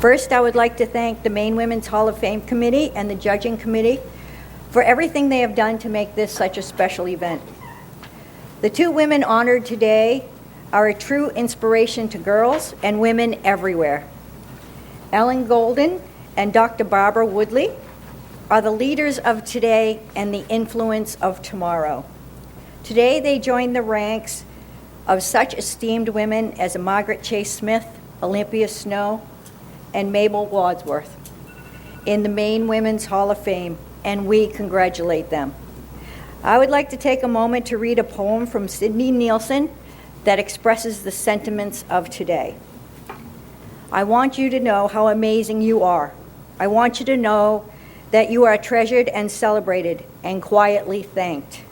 First, I would like to thank the Maine Women's Hall of Fame Committee and the Judging Committee for everything they have done to make this such a special event. The two women honored today are a true inspiration to girls and women everywhere. Ellen Golden and Dr. Barbara Woodlee are the leaders of today and the influence of tomorrow. Today they join the ranks of such esteemed women as Margaret Chase Smith, Olympia Snow, and Mabel Wadsworth in the Maine Women's Hall of Fame, and we congratulate them. I would like to take a moment to read a poem from Sidney Nielsen that expresses the sentiments of today. I want you to know how amazing you are. I want you to know that you are treasured and celebrated and quietly thanked.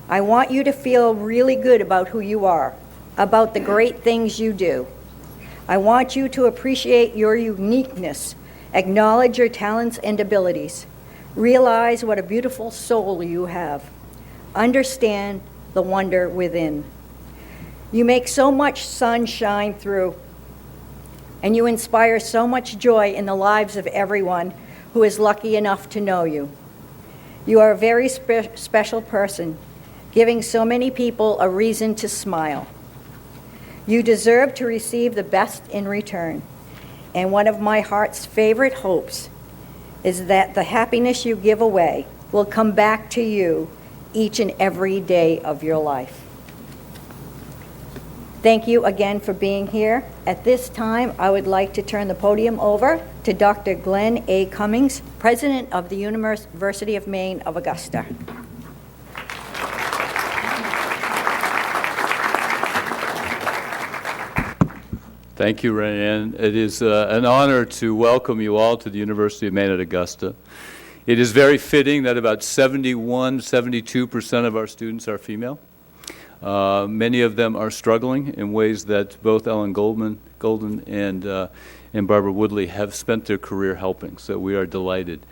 I want you to feel really good about who you are, about the great things you do. I want you to appreciate your uniqueness, acknowledge your talents and abilities, realize what a beautiful soul you have, understand the wonder within. You make so much sun shine through, and you inspire so much joy in the lives of everyone who is lucky enough to know you. You are a very special person, giving so many people a reason to smile. You deserve to receive the best in return, and one of my heart's favorite hopes is that the happiness you give away will come back to you each and every day of your life. Thank you again for being here. At this time, I would like to turn the podium over to Dr. Glenn A. Cummings, President of the University of Maine of Augusta. Thank you, Rayanne. It is an honor to welcome you all to the University of Maine at Augusta. It is very fitting that about 72% of our students are female. Many of them are struggling in ways that both Ellen Golden and Barbara Woodlee have spent their career helping, so we are delighted.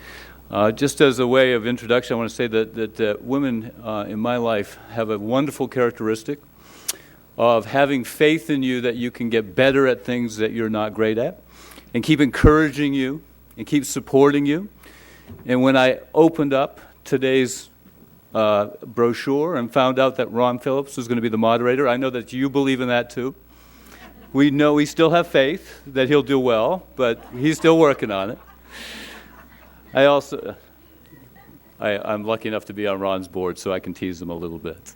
Just as a way of introduction, I want to say that women in my life have a wonderful characteristic of having faith in you that you can get better at things that you're not great at, and keep encouraging you and keep supporting you. And when I opened up today's brochure and found out that Ron Phillips was going to be the moderator, I know that you believe in that too. We know we still have faith that he'll do well, but he's still working on it. I'm lucky enough to be on Ron's board, so I can tease him a little bit.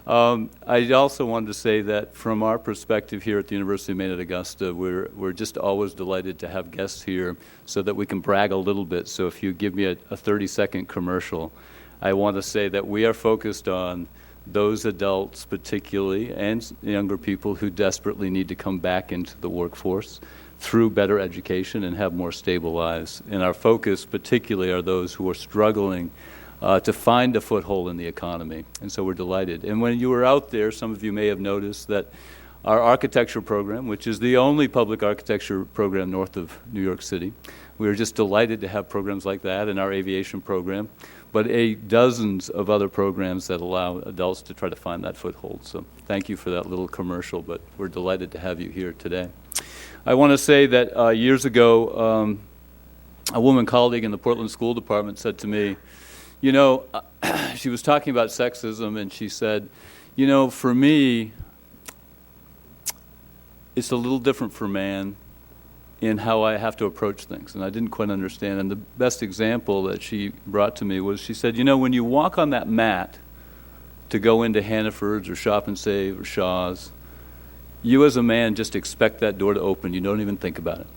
I also wanted to say that from our perspective here at the University of Maine at Augusta, we're just always delighted to have guests here so that we can brag a little bit. So if you give me a 30-second commercial, I want to say that we are focused on those adults particularly and younger people who desperately need to come back into the workforce through better education and have more stable lives. And our focus particularly are those who are struggling to find a foothold in the economy. And so we're delighted. And when you were out there, some of you may have noticed that our architecture program, which is the only public architecture program north of New York City, we are just delighted to have programs like that in our aviation program, but dozens of other programs that allow adults to try to find that foothold. So thank you for that little commercial, but we're delighted to have you here today. I want to say that years ago, a woman colleague in the Portland School Department said to me, she was talking about sexism, and she said, for me, it's a little different for man in how I have to approach things, and I didn't quite understand. And the best example that she brought to me was, she said, when you walk on that mat to go into Hannaford's or Shop and Save or Shaw's, you as a man just expect that door to open. You don't even think about it.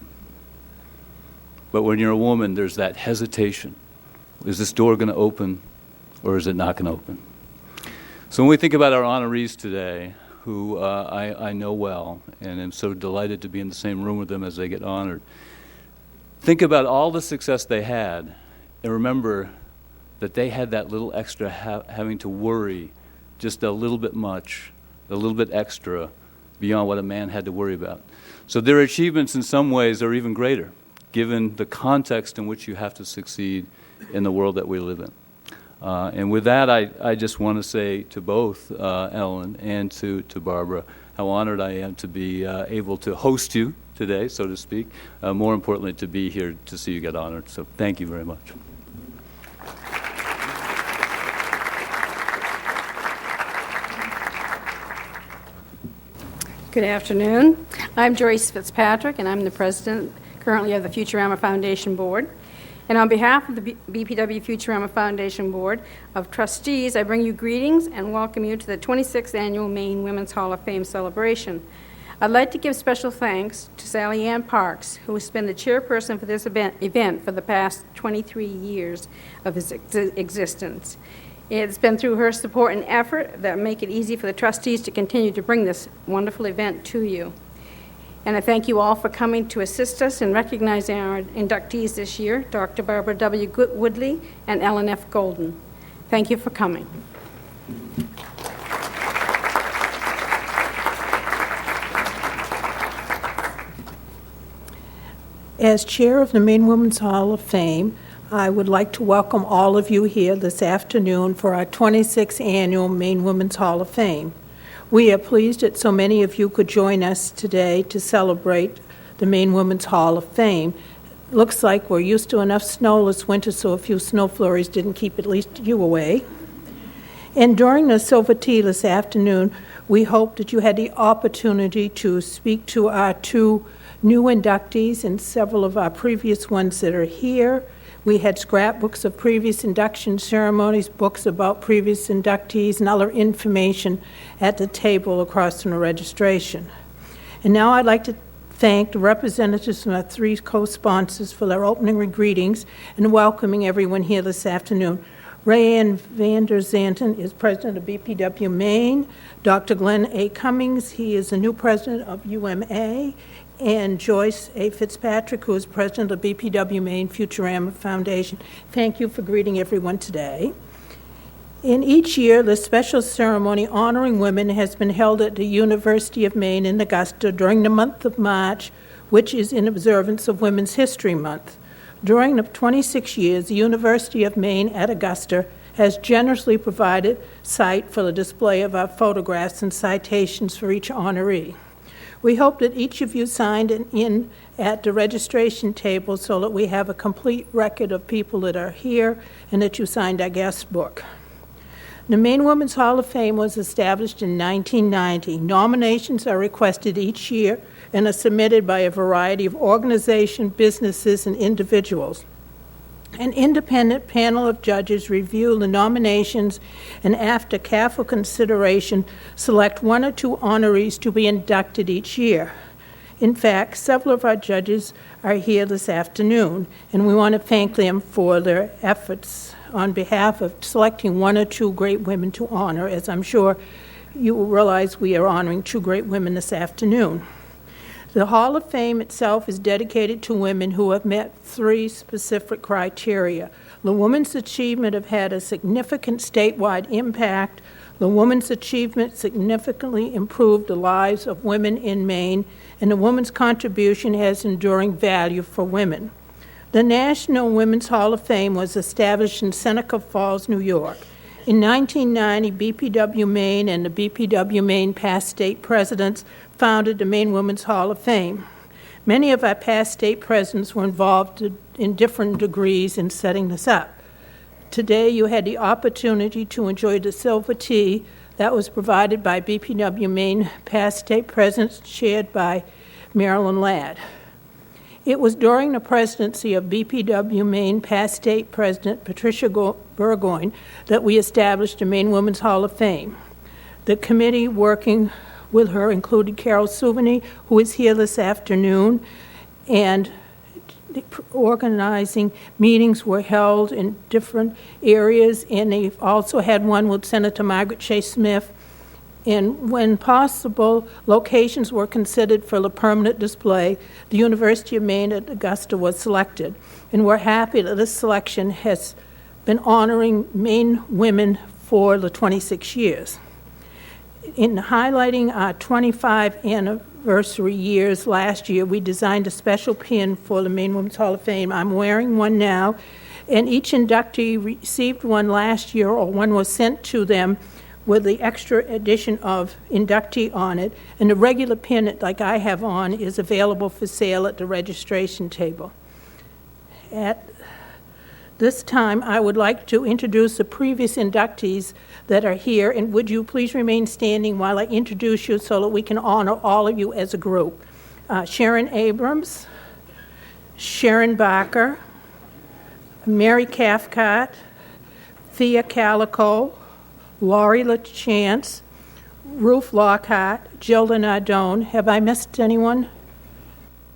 But when you're a woman, there's that hesitation. Is this door going to open, or is it not going to open? So when we think about our honorees today, who I know well, and am so delighted to be in the same room with them as they get honored, think about all the success they had, and remember that they had that little extra having to worry just a little bit much, a little bit extra, beyond what a man had to worry about. So their achievements in some ways are even greater, given the context in which you have to succeed in the world that we live in. And with that, I just want to say to both Ellen and to Barbara how honored I am to be able to host you today, so to speak. More importantly, to be here to see you get honored. So thank you very much. Good afternoon. I'm Joyce Fitzpatrick, and I'm the president currently of the Futurama Foundation Board. And on behalf of the BPW Futurama Foundation Board of Trustees, I bring you greetings and welcome you to the 26th Annual Maine Women's Hall of Fame celebration. I'd like to give special thanks to Sally Ann Parks, who has been the chairperson for this event for the past 23 years of its existence. It's been through her support and effort that make it easy for the trustees to continue to bring this wonderful event to you. And I thank you all for coming to assist us in recognizing our inductees this year, Dr. Barbara W. Woodlee and Ellen F. Golden. Thank you for coming. As chair of the Maine Women's Hall of Fame, I would like to welcome all of you here this afternoon for our 26th Annual Maine Women's Hall of Fame. We are pleased that so many of you could join us today to celebrate the Maine Women's Hall of Fame. Looks like we're used to enough snow this winter, so a few snow flurries didn't keep at least you away. And during the silver tea this afternoon, we hope that you had the opportunity to speak to our two new inductees and several of our previous ones that are here. We had scrapbooks of previous induction ceremonies, books about previous inductees, and other information at the table across from the registration. And now I'd like to thank the representatives from our three co-sponsors for their opening greetings and welcoming everyone here this afternoon. Rayanne Vander Zanten is president of BPW Maine. Dr. Glenn A. Cummings, he is the new president of UMA. And Joyce A. Fitzpatrick, who is president of BPW Maine Futurama Foundation. Thank you for greeting everyone today. In each year, the special ceremony honoring women has been held at the University of Maine in Augusta during the month of March, which is in observance of Women's History Month. During the 26 years, the University of Maine at Augusta has generously provided site for the display of our photographs and citations for each honoree. We hope that each of you signed in at the registration table so that we have a complete record of people that are here and that you signed our guest book. The Maine Women's Hall of Fame was established in 1990. Nominations are requested each year and are submitted by a variety of organizations, businesses, and individuals. An independent panel of judges review the nominations and, after careful consideration, select one or two honorees to be inducted each year. In fact, several of our judges are here this afternoon, and we want to thank them for their efforts on behalf of selecting one or two great women to honor. As I'm sure you will realize, we are honoring two great women this afternoon. The Hall of Fame itself is dedicated to women who have met three specific criteria. The woman's achievement have had a significant statewide impact. The woman's achievement significantly improved the lives of women in Maine, and the woman's contribution has enduring value for women. The National Women's Hall of Fame was established in Seneca Falls, New York. In 1990, BPW Maine and the BPW Maine past state presidents founded the Maine Women's Hall of Fame. Many of our past state presidents were involved in different degrees in setting this up. Today, you had the opportunity to enjoy the silver tea that was provided by BPW Maine past state presidents, chaired by Marilyn Ladd. It was during the presidency of BPW Maine past state president Patricia Burgoyne that we established the Maine Women's Hall of Fame. The committee working with her included Carol Souveny, who is here this afternoon, and organizing meetings were held in different areas, and they also had one with Senator Margaret Chase Smith. And when possible, locations were considered for the permanent display. The University of Maine at Augusta was selected, and we're happy that this selection has been honoring Maine women for the 26 years. In highlighting our 25 anniversary years last year, we designed a special pin for the Maine Women's Hall of Fame. I'm wearing one now, and each inductee received one last year, or one was sent to them with the extra addition of inductee on it, and the regular pin, like I have on, is available for sale at the registration table. At this time, I would like to introduce the previous inductees that are here, and would you please remain standing while I introduce you so that we can honor all of you as a group. Sharon Abrams, Sharon Barker, Mary Cathcart, Thea Calico, Laurie LaChance, Ruth Lockhart, Gilda Nardone. Have I missed anyone?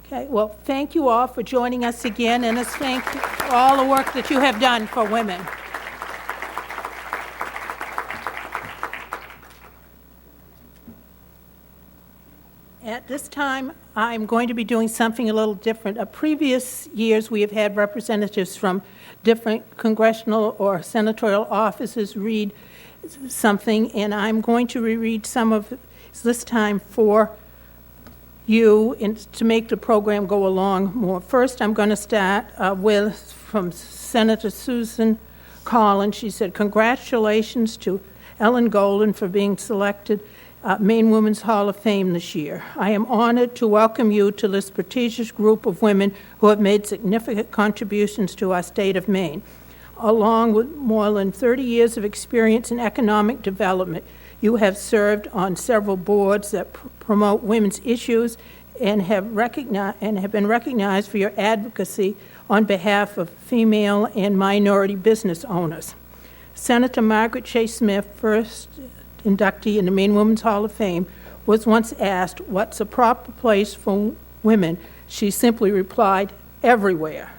Okay, well, thank you all for joining us again, and let's thank for all the work that you have done for women. At this time, I'm going to be doing something a little different. Previous years, we have had representatives from different congressional or senatorial offices read something, and I'm going to reread some of this time for you and to make the program go along more. First, I'm going to start from Senator Susan Collins. She said, "Congratulations to Ellen Golden for being selected Maine Women's Hall of Fame this year. I am honored to welcome you to this prestigious group of women who have made significant contributions to our state of Maine. Along with more than 30 years of experience in economic development, you have served on several boards that promote women's issues and have been recognized for your advocacy on behalf of female and minority business owners. Senator Margaret Chase Smith, first inductee in the Maine Women's Hall of Fame, was once asked, "What's a proper place for women?" She simply replied, "Everywhere."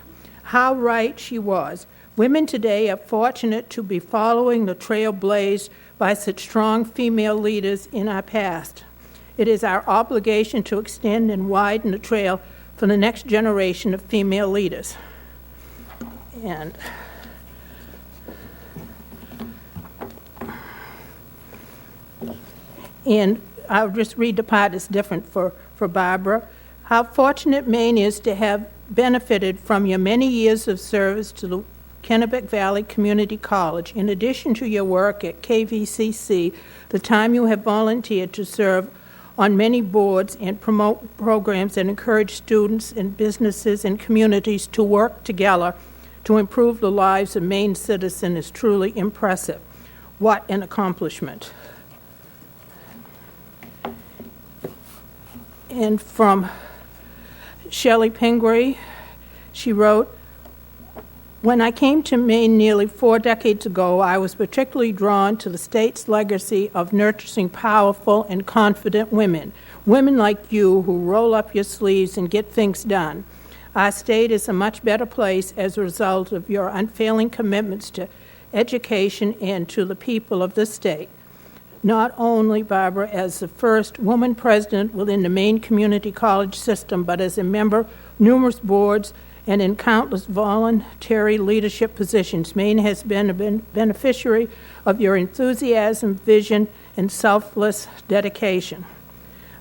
How right she was. Women today are fortunate to be following the trail blazed by such strong female leaders in our past. It is our obligation to extend and widen the trail for the next generation of female leaders. And I'll just read the part that's different for Barbara. How fortunate Maine is to have benefited from your many years of service to the Kennebec Valley Community College. In addition to your work at KVCC, the time you have volunteered to serve on many boards and promote programs that encourage students and businesses and communities to work together to improve the lives of Maine citizens is truly impressive. What an accomplishment. And from Shelley Pingree, she wrote, "When I came to Maine nearly 4 decades ago, I was particularly drawn to the state's legacy of nurturing powerful and confident women, women like you who roll up your sleeves and get things done. Our state is a much better place as a result of your unfailing commitments to education and to the people of this state. Not only, Barbara, as the first woman president within the Maine Community College system, but as a member of numerous boards and in countless voluntary leadership positions, Maine has been a beneficiary of your enthusiasm, vision, and selfless dedication.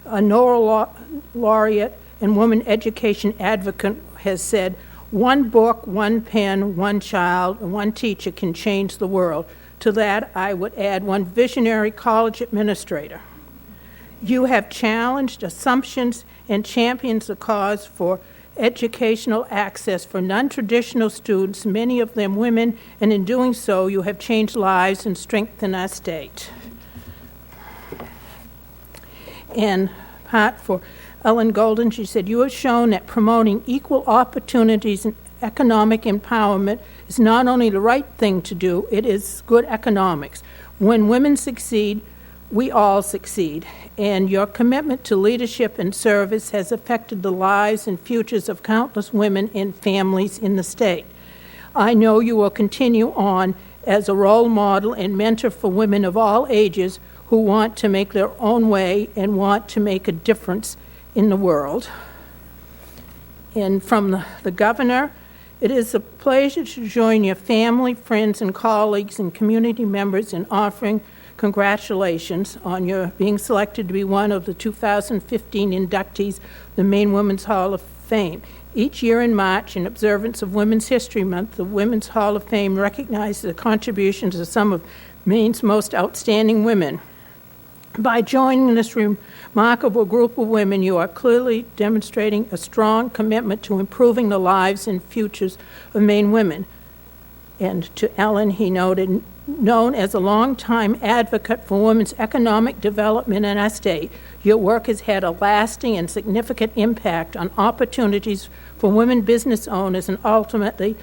A Nobel laureate and woman education advocate has said, 'One book, one pen, one child, and one teacher can change the world.' To that, I would add one visionary college administrator. You have challenged assumptions and championed the cause for educational access for non-traditional students, many of them women, and in doing so, you have changed lives and strengthened our state." And part for Ellen Golden, she said, "You have shown that promoting equal opportunities and economic empowerment is not only the right thing to do, it is good economics. When women succeed, we all succeed, and your commitment to leadership and service has affected the lives and futures of countless women and families in the state. I know you will continue on as a role model and mentor for women of all ages who want to make their own way and want to make a difference in the world." And from the governor, "It is a pleasure to join your family, friends, and colleagues and community members in offering congratulations on your being selected to be one of the 2015 inductees of the Maine Women's Hall of Fame. Each year in March, in observance of Women's History Month, the Women's Hall of Fame recognizes the contributions of some of Maine's most outstanding women. By joining this remarkable group of women, you are clearly demonstrating a strong commitment to improving the lives and futures of Maine women. And to Ellen, he noted, known as a longtime advocate for women's economic development in our state, your work has had a lasting and significant impact on opportunities for women business owners and ultimately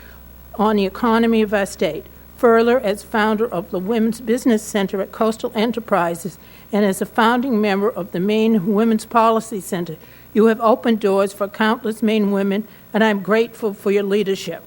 on the economy of our state. Further, as founder of the Women's Business Center at Coastal Enterprises and as a founding member of the Maine Women's Policy Center, you have opened doors for countless Maine women, and I'm grateful for your leadership.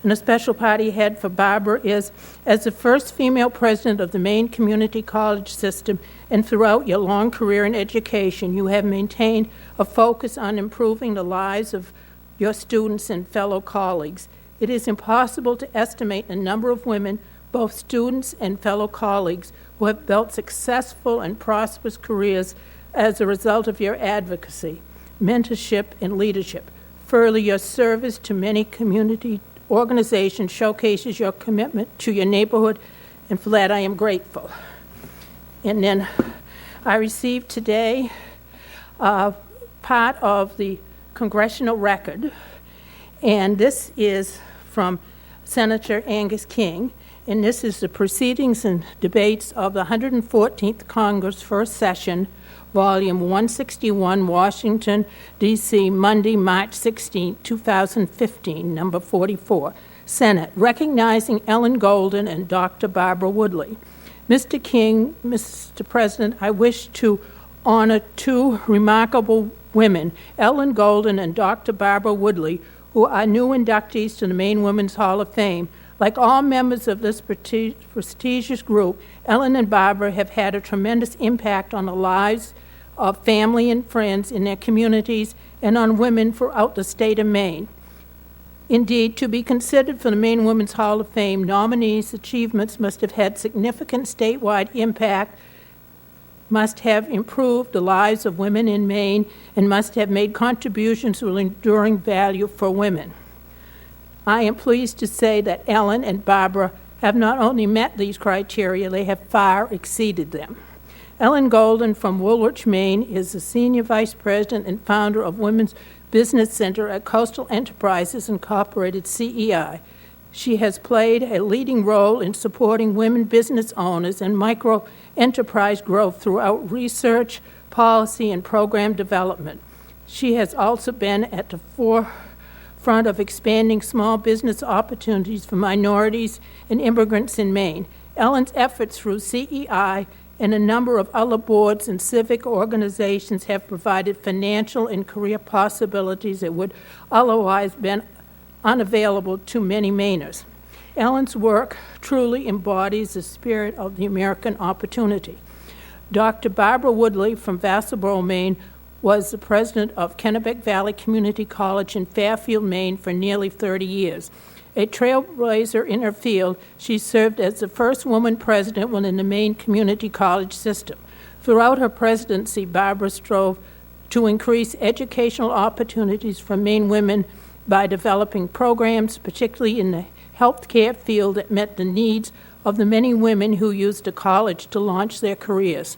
And a special part he had for Barbara is, as the first female president of the Maine Community College system and throughout your long career in education, you have maintained a focus on improving the lives of your students and fellow colleagues. It is impossible to estimate the number of women, both students and fellow colleagues, who have built successful and prosperous careers as a result of your advocacy, mentorship, and leadership. Further, your service to many community organizations showcases your commitment to your neighborhood, and for that I am grateful. And then I received today part of the congressional record, and this is from Senator Angus King, and this is the proceedings and debates of the 114th Congress First Session, Volume 161, Washington, D.C., Monday, March 16, 2015, number 44. Senate, recognizing Ellen Golden and Dr. Barbara Woodlee. Mr. King, Mr. President, I wish to honor two remarkable women, Ellen Golden and Dr. Barbara Woodlee, who are new inductees to the Maine Women's Hall of Fame. Like all members of this prestigious group, Ellen and Barbara have had a tremendous impact on the lives of family and friends in their communities and on women throughout the state of Maine. Indeed, to be considered for the Maine Women's Hall of Fame, nominees' achievements must have had significant statewide impact, must have improved the lives of women in Maine, and must have made contributions with enduring value for women. I am pleased to say that Ellen and Barbara have not only met these criteria, they have far exceeded them. Ellen Golden from Woolwich, Maine, is the Senior Vice President and founder of Women's Business Center at Coastal Enterprises Incorporated, CEI. She has played a leading role in supporting women business owners and micro-enterprise growth throughout research, policy, and program development. She has also been at the forefront of expanding small business opportunities for minorities and immigrants in Maine. Ellen's efforts through CEI and a number of other boards and civic organizations have provided financial and career possibilities that would otherwise been unavailable to many Mainers. Ellen's work truly embodies the spirit of the American opportunity. Dr. Barbara Woodlee from Vassalboro, Maine, was the president of Kennebec Valley Community College in Fairfield, Maine for nearly 30 years. A trailblazer in her field, she served as the first woman president within the Maine Community College system. Throughout her presidency, Barbara strove to increase educational opportunities for Maine women by developing programs, particularly in the healthcare field, that met the needs of the many women who used the college to launch their careers.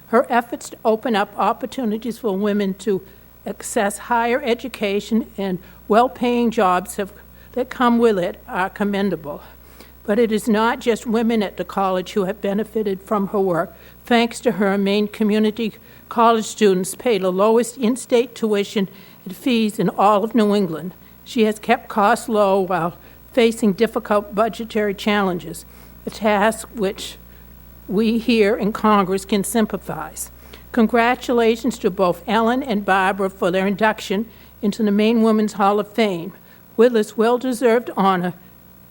Her efforts to open up opportunities for women to access higher education and well-paying jobs that come with it are commendable. But it is not just women at the college who have benefited from her work. Thanks to her, Maine community college students pay the lowest in-state tuition and fees in all of New England. She has kept costs low while facing difficult budgetary challenges, a task which we here in Congress can sympathize. Congratulations to both Ellen and Barbara for their induction into the Maine Women's Hall of Fame. With this well-deserved honor,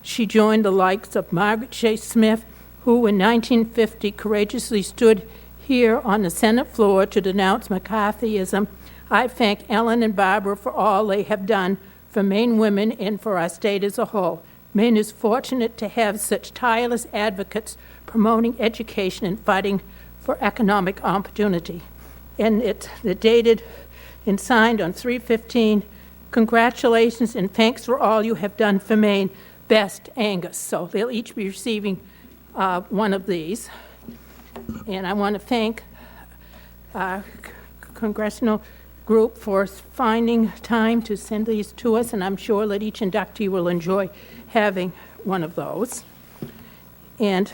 she joined the likes of Margaret Chase Smith, who in 1950 courageously stood here on the Senate floor to denounce McCarthyism. I thank Ellen and Barbara for all they have done for Maine women and for our state as a whole. Maine is fortunate to have such tireless advocates promoting education and fighting for economic opportunity. And it's dated and signed on 3/15. Congratulations and thanks for all you have done for Maine. Best, Angus. So they'll each be receiving one of these. And I want to thank our congressional group for finding time to send these to us, and I'm sure that each inductee will enjoy having one of those. And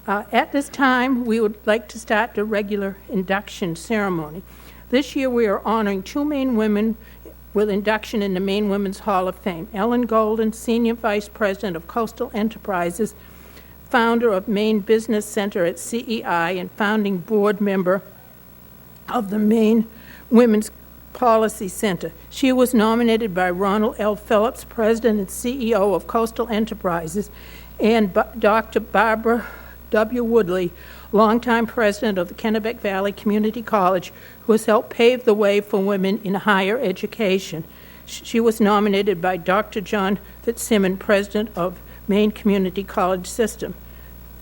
at this time, we would like to start the regular induction ceremony. This year, we are honoring two Maine women with induction in the Maine Women's Hall of Fame. Ellen Golden, Senior Vice President of Coastal Enterprises, founder of Maine Business Center at CEI, and founding board member of the Maine Women's Policy Center. She was nominated by Ronald L. Phillips, President and CEO of Coastal Enterprises, and Dr. Barbara W. Woodlee, longtime president of the Kennebec Valley Community College, who has helped pave the way for women in higher education. She was nominated by Dr. John Fitzsimmons, president of Maine Community College System.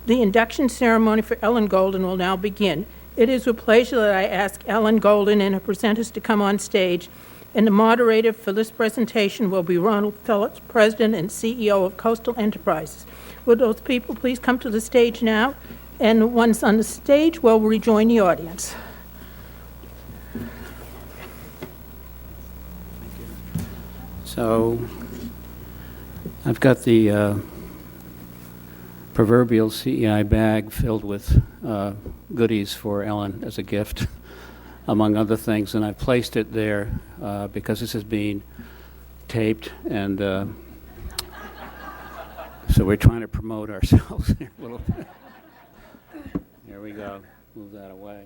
The induction ceremony for Ellen Golden will now begin. It is with pleasure that I ask Ellen Golden and her presenters to come on stage, and the moderator for this presentation will be Ronald Phillips, President and CEO of Coastal Enterprises. Would those people please come to the stage now? And the ones on the stage will rejoin the audience. So I've got the proverbial CEI bag filled with goodies for Ellen as a gift, among other things, and I've placed it there because this is being taped, and so we're trying to promote ourselves here a little bit. Here we go. Move that away.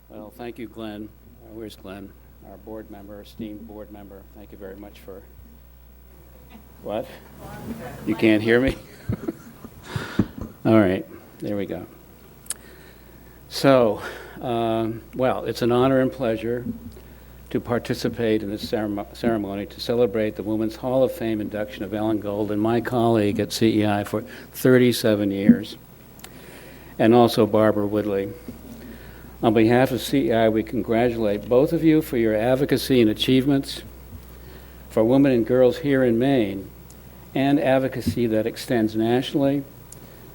Well, thank you, Glenn. Where's Glenn? Our board member, esteemed board member. Thank you very much for... What? You can't hear me? All right. There we go. So, well, it's an honor and pleasure to participate in this ceremony to celebrate the Women's Hall of Fame induction of Ellen Golden, my colleague at CEI for 37 years, and also Barbara Woodlee. On behalf of CEI, we congratulate both of you for your advocacy and achievements for women and girls here in Maine, and advocacy that extends nationally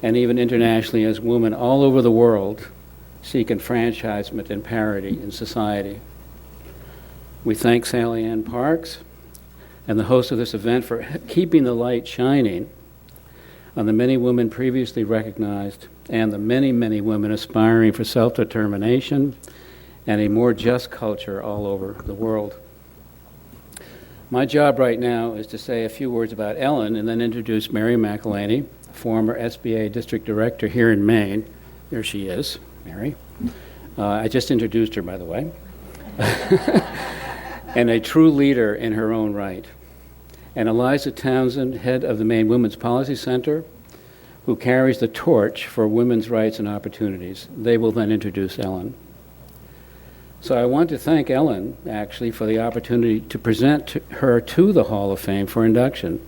and even internationally as women all over the world seek enfranchisement and parity in society. We thank Sally Ann Parks and the host of this event for keeping the light shining on the many women previously recognized and the many, many women aspiring for self-determination and a more just culture all over the world. My job right now is to say a few words about Ellen and then introduce Mary McElhaney, former SBA district director here in Maine. There she is, Mary. I just introduced her, by the way. And a true leader in her own right. And Eliza Townsend, head of the Maine Women's Policy Center, who carries the torch for women's rights and opportunities. They will then introduce Ellen. So I want to thank Ellen, actually, for the opportunity to present her to the Hall of Fame for induction.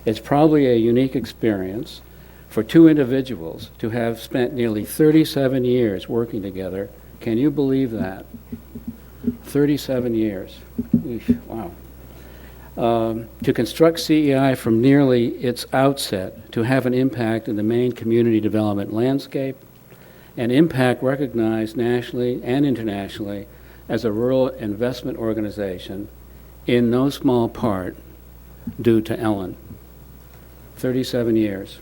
It's probably a unique experience for two individuals to have spent nearly 37 years working together. Can you believe that? 37 years. Eesh, wow. To construct CEI from nearly its outset, to have an impact in the Maine community development landscape, an impact recognized nationally and internationally as a rural investment organization, in no small part due to Ellen. 37 years.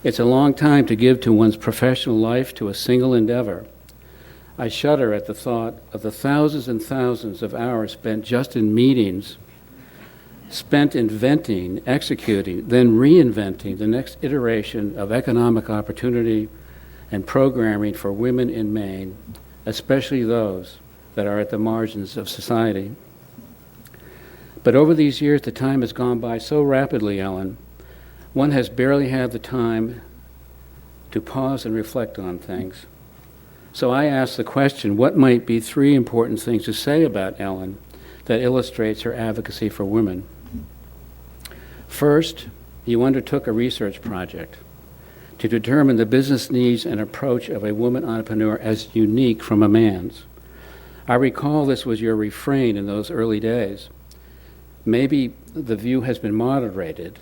It's a long time to give to one's professional life to a single endeavor. I shudder at the thought of the thousands and thousands of hours spent just in meetings, spent inventing, executing, then reinventing the next iteration of economic opportunity and programming for women in Maine, especially those that are at the margins of society. But over these years, the time has gone by so rapidly, Ellen, one has barely had the time to pause and reflect on things. So I asked the question, what might be three important things to say about Ellen that illustrates her advocacy for women? First, you undertook a research project to determine the business needs and approach of a woman entrepreneur as unique from a man's. I recall this was your refrain in those early days. Maybe the view has been moderated,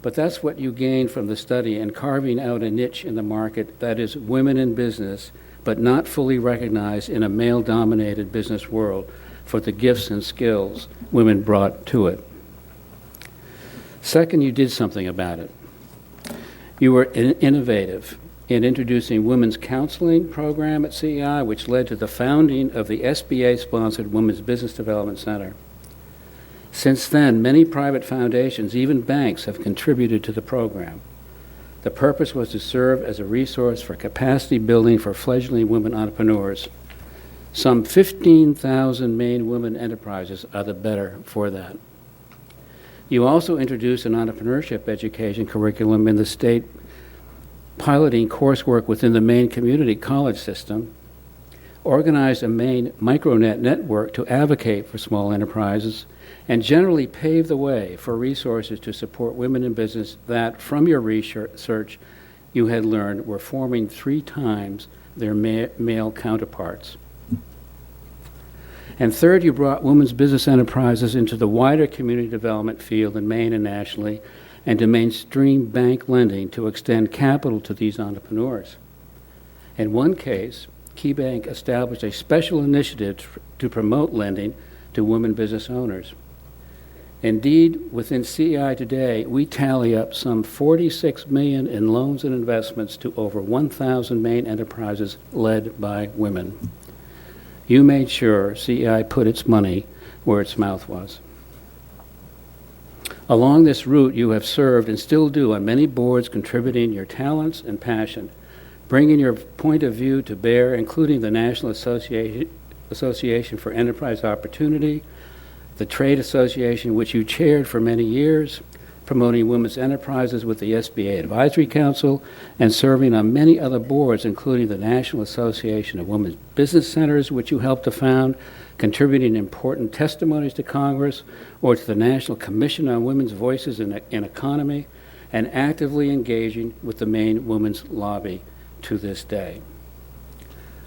But that's what you gain from the study and carving out a niche in the market that is women in business, but not fully recognized in a male-dominated business world for the gifts and skills women brought to it. Second, you did something about it. You were innovative in introducing women's counseling program at CEI, which led to the founding of the SBA-sponsored Women's Business Development Center. Since then, many private foundations, even banks, have contributed to the program. The purpose was to serve as a resource for capacity building for fledgling women entrepreneurs. Some 15,000 Maine women enterprises are the better for that. You also introduced an entrepreneurship education curriculum in the state, piloting coursework within the Maine community college system, organized a Maine micronet network to advocate for small enterprises, and generally paved the way for resources to support women in business that, from your research, you had learned were forming 3 times their male counterparts. And third, you brought women's business enterprises into the wider community development field in Maine and nationally, and to mainstream bank lending to extend capital to these entrepreneurs. In one case, KeyBank established a special initiative to promote lending to women business owners. Indeed, within CEI today, we tally up some $46 million in loans and investments to over 1,000 Maine enterprises led by women. You made sure CEI put its money where its mouth was. Along this route, you have served and still do on many boards, contributing your talents and passion, bringing your point of view to bear, including the National Association for Enterprise Opportunity, the Trade Association, which you chaired for many years, promoting women's enterprises with the SBA Advisory Council, and serving on many other boards, including the National Association of Women's Business Centers, which you helped to found, contributing important testimonies to Congress, or to the National Commission on Women's Voices in Economy, and actively engaging with the Maine Women's Lobby to this day.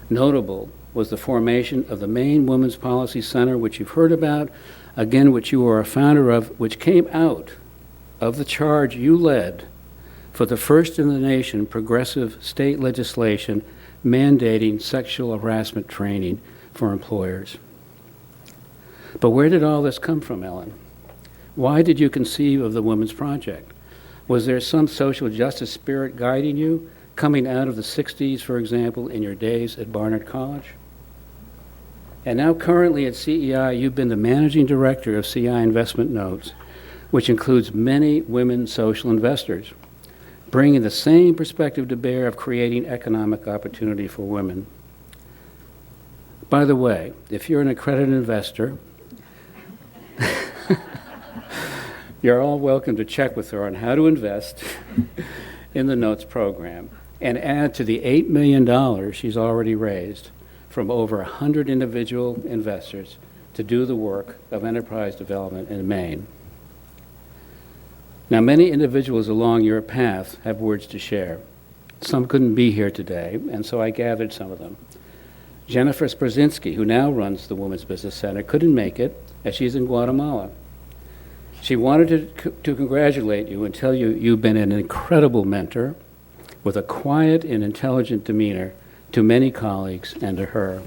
Notable was the formation of the Maine Women's Policy Center, which you've heard about, again, which you were a founder of, which came out of the charge you led for the first in the nation progressive state legislation mandating sexual harassment training for employers. But where did all this come from, Ellen? Why did you conceive of the Women's Project? Was there some social justice spirit guiding you, coming out of the 60s, for example, in your days at Barnard College? And now currently at CEI, you've been the managing director of CEI Investment Notes, which includes many women social investors, bringing the same perspective to bear of creating economic opportunity for women. By the way, if you're an accredited investor, you're all welcome to check with her on how to invest in the Notes program and add to the $8 million she's already raised from over 100 individual investors to do the work of enterprise development in Maine. Now, many individuals along your path have words to share. Some couldn't be here today, and so I gathered some of them. Jennifer Sprzinski, who now runs the Women's Business Center, couldn't make it, as she's in Guatemala. She wanted to congratulate you and tell you you've been an incredible mentor with a quiet and intelligent demeanor to many colleagues and to her.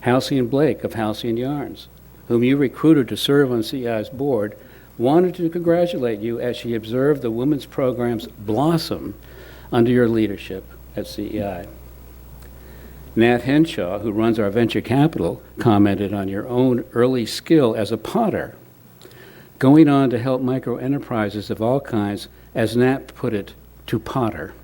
Halcyon Blake of Halcyon Yarns, whom you recruited to serve on CEI's board, wanted to congratulate you as she observed the women's programs blossom under your leadership at CEI. Nat Henshaw, who runs our venture capital, commented on your own early skill as a potter, going on to help micro enterprises of all kinds, as Nat put it, to potter.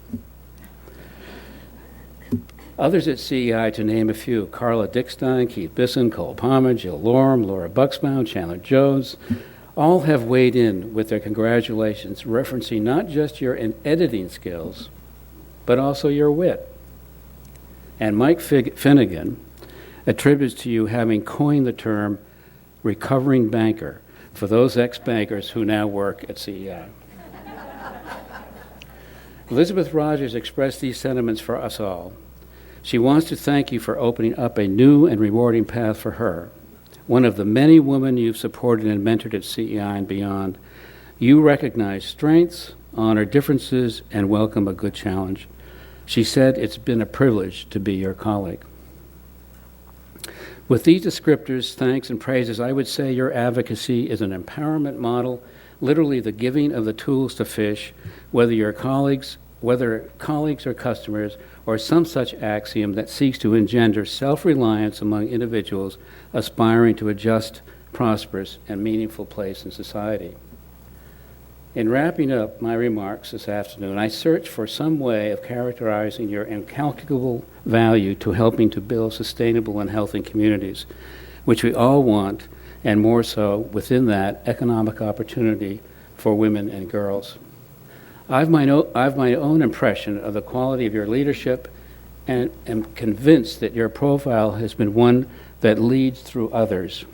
Others at CEI, to name a few: Carla Dickstein, Keith Bisson, Cole Palmer, Jill Lorem, Laura Buxbaum, Chandler Jones, all have weighed in with their congratulations, referencing not just your editing skills, but also your wit. And Mike Finnegan attributes to you having coined the term recovering banker for those ex-bankers who now work at CEI. Elizabeth Rogers expressed these sentiments for us all. She wants to thank you for opening up a new and rewarding path for her, one of the many women you've supported and mentored at CEI and beyond. You recognize strengths, honor differences, and welcome a good challenge. She said it's been a privilege to be your colleague. With these descriptors, thanks, and praises, I would say your advocacy is an empowerment model, literally the giving of the tools to fish, whether colleagues or customers, or some such axiom that seeks to engender self-reliance among individuals aspiring to a just, prosperous, and meaningful place in society. In wrapping up my remarks this afternoon, I searched for some way of characterizing your incalculable value to helping to build sustainable and healthy communities, which we all want, and more so within that, economic opportunity for women and girls. I've my own impression of the quality of your leadership and am convinced that your profile has been one that leads through others.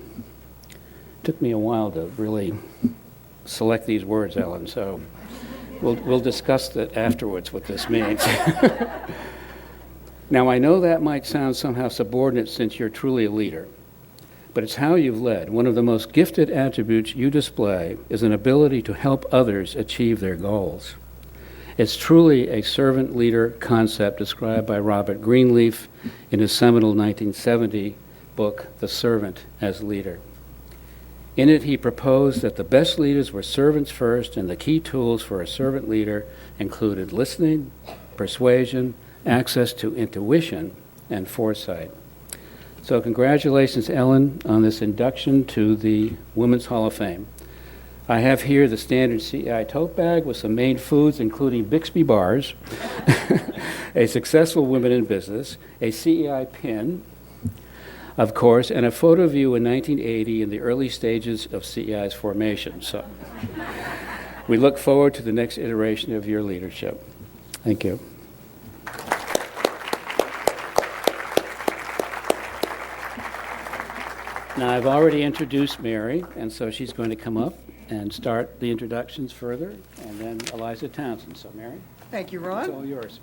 It took me a while to really select these words, Ellen, so we'll discuss that afterwards, what this means. Now, I know that might sound somehow subordinate since you're truly a leader, but it's how you've led. One of the most gifted attributes you display is an ability to help others achieve their goals. It's truly a servant leader concept described by Robert Greenleaf in his seminal 1970 book, The Servant as Leader. In it, he proposed that the best leaders were servants first, and the key tools for a servant leader included listening, persuasion, access to intuition, and foresight. So congratulations, Ellen, on this induction to the Women's Hall of Fame. I have here the standard CEI tote bag with some Maine foods, including Bixby bars, a successful woman in business, a CEI pin, of course, and a photo of you in 1980 in the early stages of CEI's formation. So we look forward to the next iteration of your leadership. Thank you. Now, I've already introduced Mary, and so she's going to come up and start the introductions further, and then Eliza Townsend. So, Mary, Thank you, it's Ron. all yours.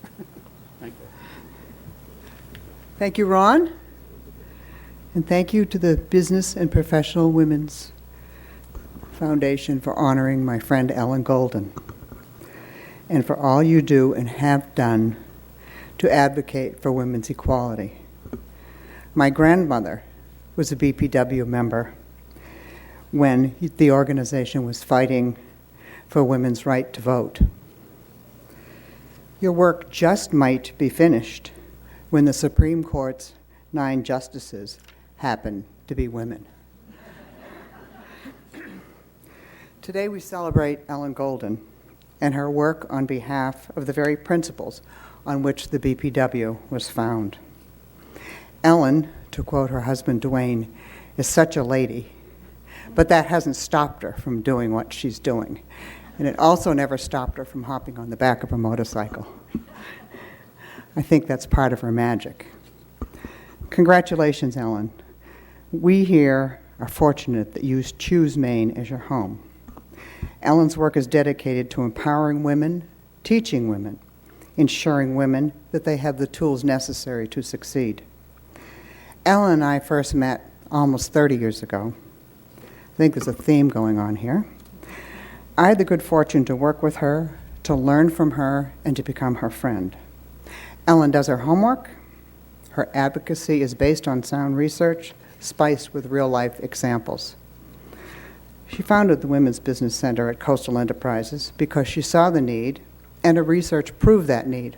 Thank you. Thank you, Ron. And thank you to the Business and Professional Women's Foundation for honoring my friend Ellen Golden, and for all you do and have done to advocate for women's equality. My grandmother was a BPW member when the organization was fighting for women's right to vote. Your work just might be finished when the Supreme Court's 9 justices happen to be women. Today we celebrate Ellen Golden and her work on behalf of the very principles on which the BPW was found. Ellen, to quote her husband Dwayne, is such a lady, but that hasn't stopped her from doing what she's doing. And it also never stopped her from hopping on the back of a motorcycle. I think that's part of her magic. Congratulations, Ellen. We here are fortunate that you choose Maine as your home. Ellen's work is dedicated to empowering women, teaching women, ensuring women that they have the tools necessary to succeed. Ellen and I first met almost 30 years ago. I think there's a theme going on here. I had the good fortune to work with her, to learn from her, and to become her friend. Ellen does her homework. Her advocacy is based on sound research, spiced with real-life examples. She founded the Women's Business Center at Coastal Enterprises because she saw the need, and her research proved that need.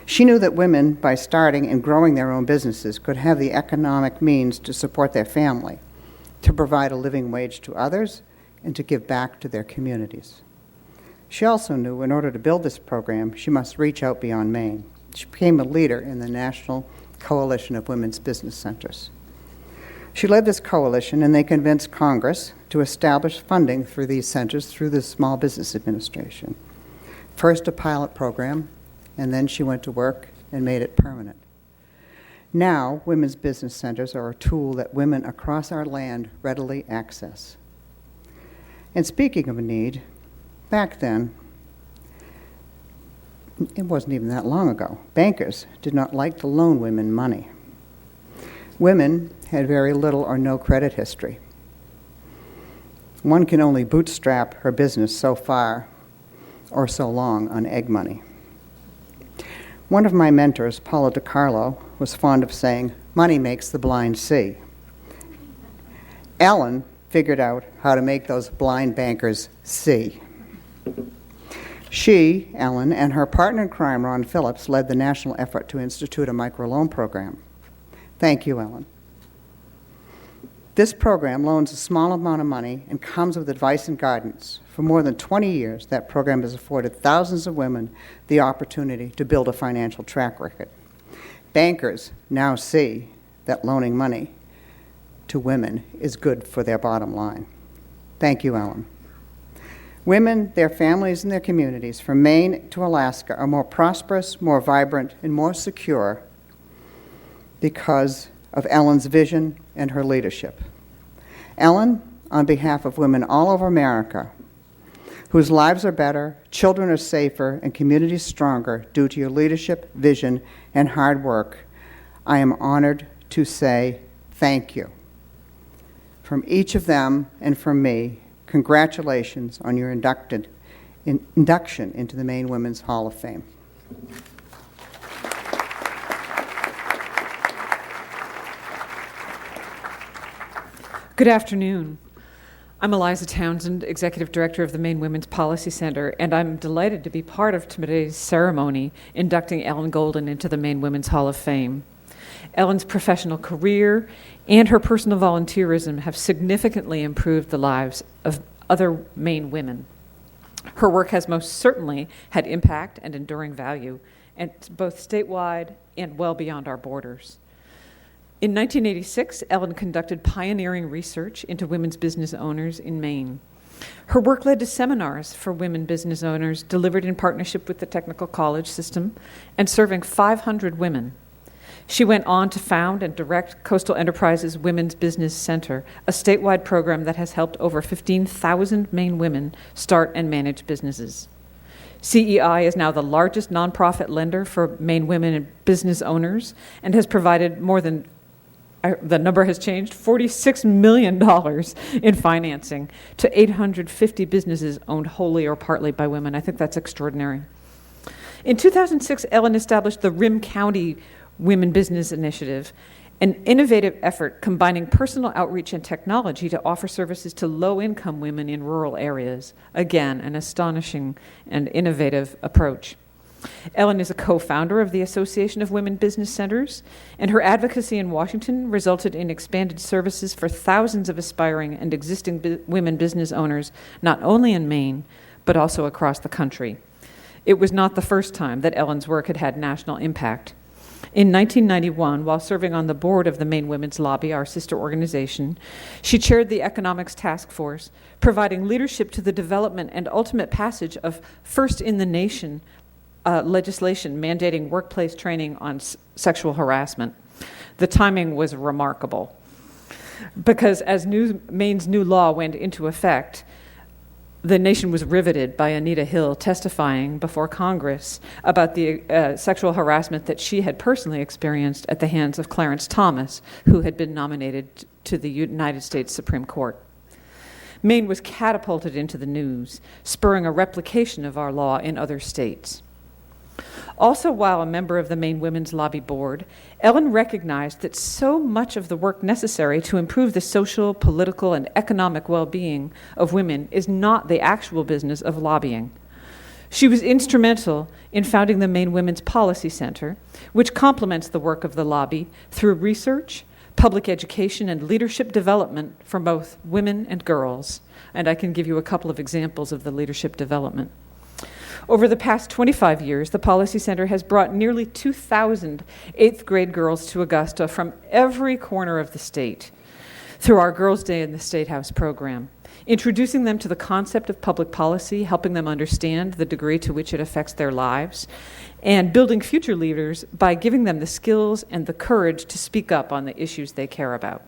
She knew that women, by starting and growing their own businesses, could have the economic means to support their family, to provide a living wage to others, and to give back to their communities. She also knew in order to build this program, she must reach out beyond Maine. She became a leader in the National Coalition of Women's Business Centers. She led this coalition, and they convinced Congress to establish funding for these centers through the Small Business Administration. First a pilot program, and then she went to work and made it permanent. Now, women's business centers are a tool that women across our land readily access. And speaking of a need, back then, it wasn't even that long ago, bankers did not like to loan women money. Women had very little or no credit history. One can only bootstrap her business so far or so long on egg money. One of my mentors, Paula DiCarlo, was fond of saying, "Money makes the blind see." Ellen figured out how to make those blind bankers see. She, Ellen, and her partner in crime, Ron Phillips, led the national effort to institute a microloan program. Thank you, Ellen. This program loans a small amount of money and comes with advice and guidance. For more than 20 years, that program has afforded thousands of women the opportunity to build a financial track record. Bankers now see that loaning money to women is good for their bottom line. Thank you, Ellen. Women, their families, and their communities, from Maine to Alaska, are more prosperous, more vibrant, and more secure because of Ellen's vision and her leadership. Ellen, on behalf of women all over America, whose lives are better, children are safer, and communities stronger due to your leadership, vision, and hard work, I am honored to say thank you. From each of them and from me, congratulations on your induction into the Maine Women's Hall of Fame. Good afternoon. I'm Eliza Townsend, Executive Director of the Maine Women's Policy Center, and I'm delighted to be part of today's ceremony inducting Ellen Golden into the Maine Women's Hall of Fame. Ellen's professional career and her personal volunteerism have significantly improved the lives of other Maine women. Her work has most certainly had impact and enduring value, and both statewide and well beyond our borders. In 1986, Ellen conducted pioneering research into women's business owners in Maine. Her work led to seminars for women business owners delivered in partnership with the technical college system and serving 500 women. She went on to found and direct Coastal Enterprises Women's Business Center, a statewide program that has helped over 15,000 Maine women start and manage businesses. CEI is now the largest nonprofit lender for Maine women and business owners and has provided more than, the number has changed, $46 million in financing to 850 businesses owned wholly or partly by women. I think that's extraordinary. In 2006, Ellen established the Rim County Women Business Initiative, an innovative effort combining personal outreach and technology to offer services to low-income women in rural areas. Again, an astonishing and innovative approach. Ellen is a co-founder of the Association of Women Business Centers, and her advocacy in Washington resulted in expanded services for thousands of aspiring and existing women business owners, not only in Maine, but also across the country. It was not the first time that Ellen's work had had national impact. In 1991, while serving on the board of the Maine Women's Lobby, our sister organization, she chaired the Economics Task Force, providing leadership to the development and ultimate passage of first-in-the-nation legislation mandating workplace training on sexual harassment. The timing was remarkable because as Maine's new law went into effect, the nation was riveted by Anita Hill testifying before Congress about the sexual harassment that she had personally experienced at the hands of Clarence Thomas, who had been nominated to the United States Supreme Court. Maine was catapulted into the news, spurring a replication of our law in other states. Also, while a member of the Maine Women's Lobby Board, Ellen recognized that so much of the work necessary to improve the social, political, and economic well-being of women is not the actual business of lobbying. She was instrumental in founding the Maine Women's Policy Center, which complements the work of the lobby through research, public education, and leadership development for both women and girls. And I can give you a couple of examples of the leadership development. Over the past 25 years, the Policy Center has brought nearly 2,000 eighth grade girls to Augusta from every corner of the state through our Girls' Day in the State House program, introducing them to the concept of public policy, helping them understand the degree to which it affects their lives, and building future leaders by giving them the skills and the courage to speak up on the issues they care about.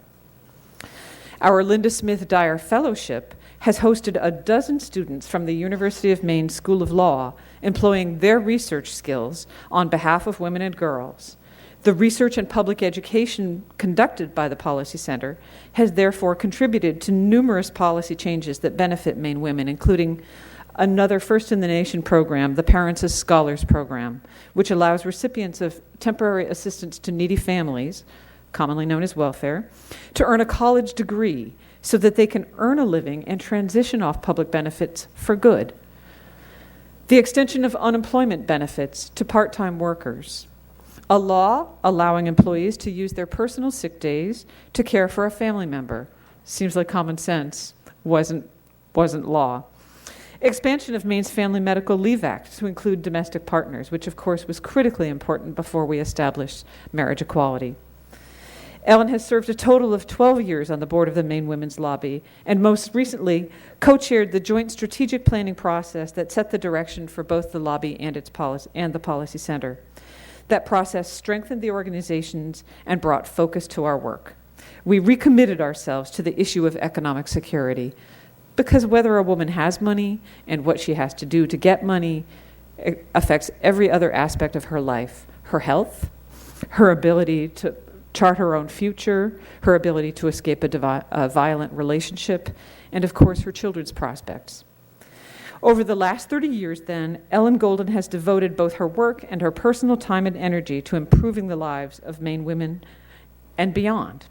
Our Linda Smith Dyer Fellowship has hosted a dozen students from the University of Maine School of Law, employing their research skills on behalf of women and girls. The research and public education conducted by the Policy Center has therefore contributed to numerous policy changes that benefit Maine women, including another first-in-the-nation program, the Parents as Scholars Program, which allows recipients of temporary assistance to needy families, commonly known as welfare, to earn a college degree so that they can earn a living and transition off public benefits for good. The extension of unemployment benefits to part-time workers. A law allowing employees to use their personal sick days to care for a family member. Seems like common sense, wasn't law. Expansion of Maine's Family Medical Leave Act to include domestic partners, which of course was critically important before we established marriage equality. Ellen has served a total of 12 years on the board of the Maine Women's Lobby, and most recently co-chaired the joint strategic planning process that set the direction for both the lobby and the Policy Center. That process strengthened the organizations and brought focus to our work. We recommitted ourselves to the issue of economic security, because whether a woman has money and what she has to do to get money affects every other aspect of her life: her health, her ability to chart her own future, her ability to escape a violent relationship, and of course her children's prospects. Over the last 30 years, then, Ellen Golden has devoted both her work and her personal time and energy to improving the lives of Maine women and beyond.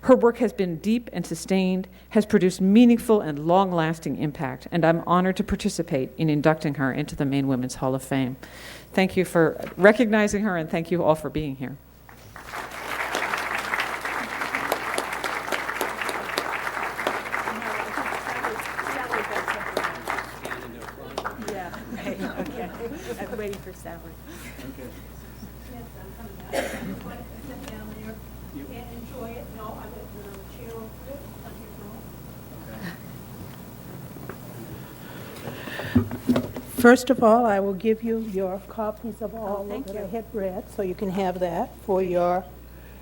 Her work has been deep and sustained, has produced meaningful and long-lasting impact, and I'm honored to participate in inducting her into the Maine Women's Hall of Fame. Thank you for recognizing her, and thank you all for being here. I'm waiting for Sally. Yes, I'm coming out. Sit down there and enjoy it. No, I'm going to put on a chair over there. First of all, I will give you your copies of all thank that you. I had read, so you can have that for your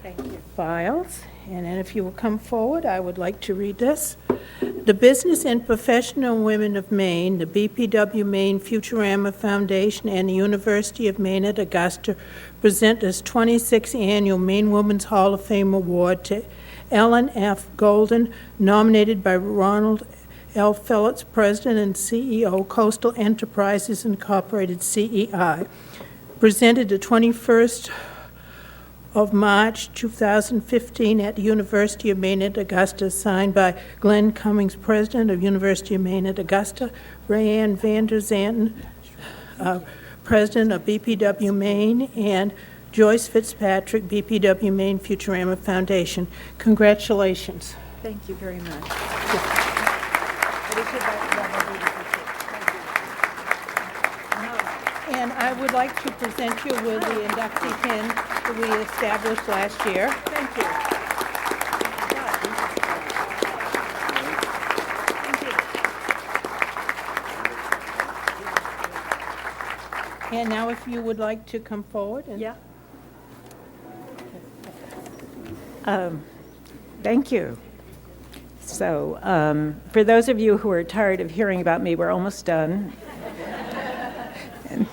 Thank you. files. And then if you will come forward, I would like to read this. The Business and Professional Women of Maine, the BPW Maine Futurama Foundation, and the University of Maine at Augusta present this 26th Annual Maine Women's Hall of Fame Award to Ellen F. Golden, nominated by Ronald L. Phillips, President and CEO, Coastal Enterprises Incorporated, CEI. Presented the 21st of March 2015 at the University of Maine at Augusta, signed by Glenn Cummings, President of University of Maine at Augusta, Rayanne Vander Zanten, President of BPW Maine, and Joyce Fitzpatrick, BPW Maine Futurama Foundation. Congratulations. Thank you very much. And I would like to present you with the inductee pin that we established last year. Thank you. And now if you would like to come forward. And Yeah. Thank you. So, for those of you who are tired of hearing about me, we're almost done. And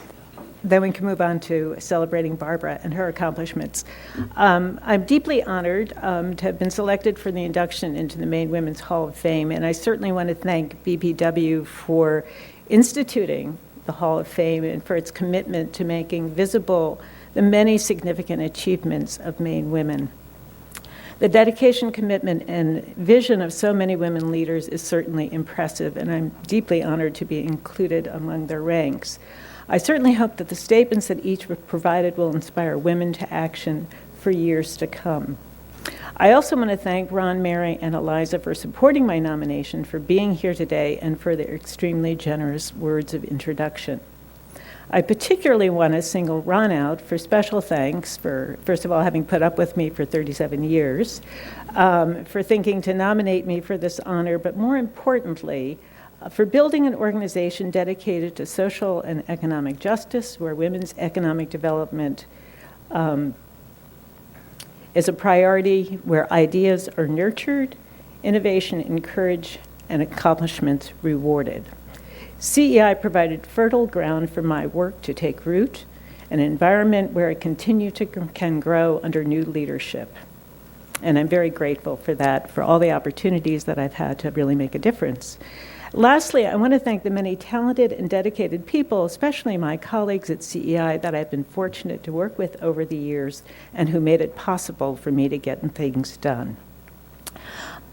then we can move on to celebrating Barbara and her accomplishments. I'm deeply honored to have been selected for the induction into the Maine Women's Hall of Fame, and I certainly want to thank BPW for instituting the Hall of Fame and for its commitment to making visible the many significant achievements of Maine women. The dedication, commitment, and vision of so many women leaders is certainly impressive, and I'm deeply honored to be included among their ranks. I certainly hope that the statements that each provided will inspire women to action for years to come. I also want to thank Ron, Mary, and Eliza for supporting my nomination, for being here today, and for their extremely generous words of introduction. I particularly want to single Ron out for special thanks for, first of all, having put up with me for 37 years, for thinking to nominate me for this honor, but more importantly, for building an organization dedicated to social and economic justice, where women's economic development is a priority, where ideas are nurtured, innovation encouraged, and accomplishments rewarded. CEI provided fertile ground for my work to take root, an environment where it can grow under new leadership. And I'm very grateful for that, for all the opportunities that I've had to really make a difference. Lastly, I want to thank the many talented and dedicated people, especially my colleagues at CEI, that I've been fortunate to work with over the years and who made it possible for me to get things done.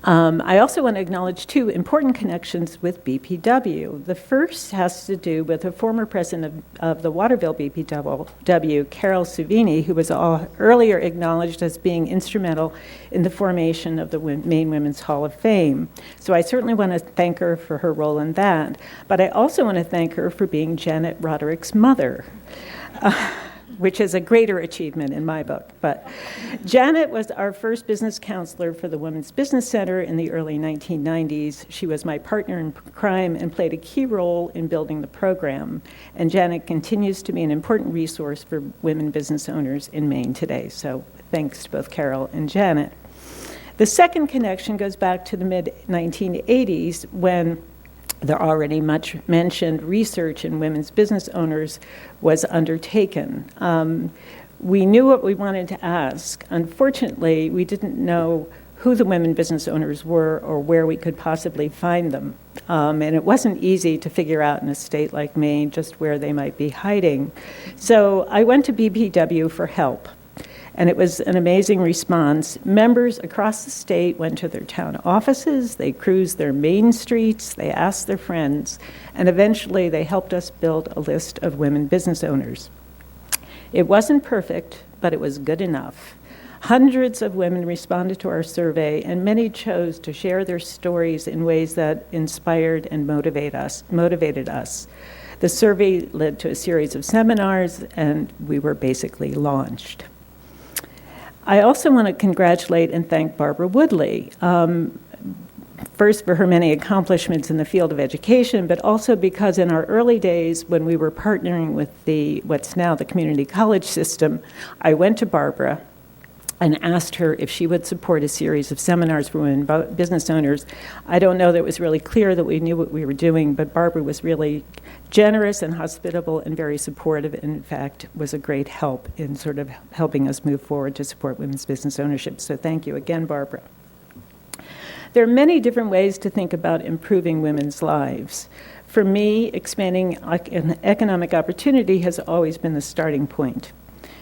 I also want to acknowledge two important connections with BPW. The first has to do with a former president of the Waterville BPW, Carol Savini, who was earlier acknowledged as being instrumental in the formation of the Maine Women's Hall of Fame. So I certainly want to thank her for her role in that. But I also want to thank her for being Janet Roderick's mother. Which is a greater achievement in my book. But Janet was our first business counselor for the Women's Business Center in the early 1990s. She was my partner in crime and played a key role in building the program. And Janet continues to be an important resource for women business owners in Maine today. So thanks to both Carol and Janet. The second connection goes back to the mid-1980s when the already much mentioned research in women's business owners was undertaken. We knew what we wanted to ask. Unfortunately, we didn't know who the women business owners were or where we could possibly find them. And it wasn't easy to figure out in a state like Maine just where they might be hiding. So I went to BPW for help. And it was an amazing response. Members across the state went to their town offices, they cruised their main streets, they asked their friends, and eventually they helped us build a list of women business owners. It wasn't perfect, but it was good enough. Hundreds of women responded to our survey, and many chose to share their stories in ways that inspired and motivated us. The survey led to a series of seminars, and we were basically launched. I also want to congratulate and thank Barbara Woodlee, first for her many accomplishments in the field of education, but also because in our early days when we were partnering with what's now the community college system, I went to Barbara and asked her if she would support a series of seminars for women business owners. I don't know that it was really clear that we knew what we were doing, but Barbara was really generous and hospitable and very supportive, and in fact was a great help in sort of helping us move forward to support women's business ownership. So thank you again, Barbara. There are many different ways to think about improving women's lives. For me, expanding economic opportunity has always been the starting point.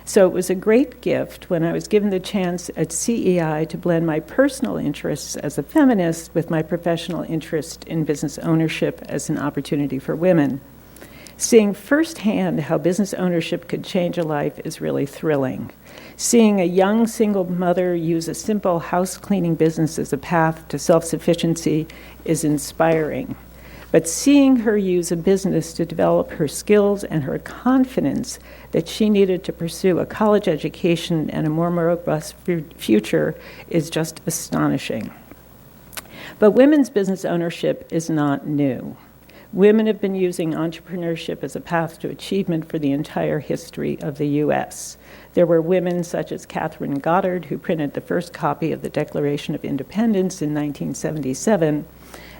So it was a great gift when I was given the chance at CEI to blend my personal interests as a feminist with my professional interest in business ownership as an opportunity for women. Seeing firsthand how business ownership could change a life is really thrilling. Seeing a young single mother use a simple house cleaning business as a path to self-sufficiency is inspiring. But seeing her use a business to develop her skills and her confidence that she needed to pursue a college education and a more robust future is just astonishing. But women's business ownership is not new. Women have been using entrepreneurship as a path to achievement for the entire history of the U.S. There were women such as Catherine Goddard, who printed the first copy of the Declaration of Independence in 1977,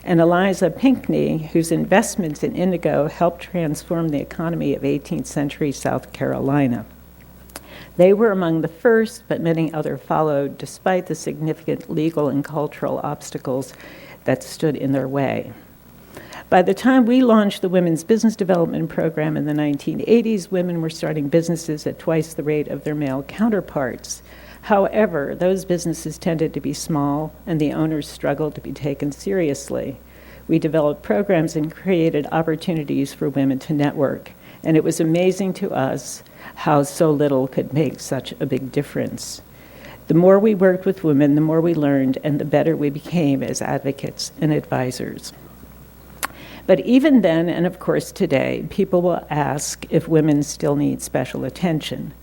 and Eliza Pinckney, whose investments in indigo helped transform the economy of 18th century South Carolina. They were among the first, but many others followed, despite the significant legal and cultural obstacles that stood in their way. By the time we launched the Women's Business Development Program in the 1980s, women were starting businesses at twice the rate of their male counterparts. However, those businesses tended to be small, and the owners struggled to be taken seriously. We developed programs and created opportunities for women to network, and it was amazing to us how so little could make such a big difference. The more we worked with women, the more we learned, and the better we became as advocates and advisors. But even then, and of course today, people will ask if women still need special attention.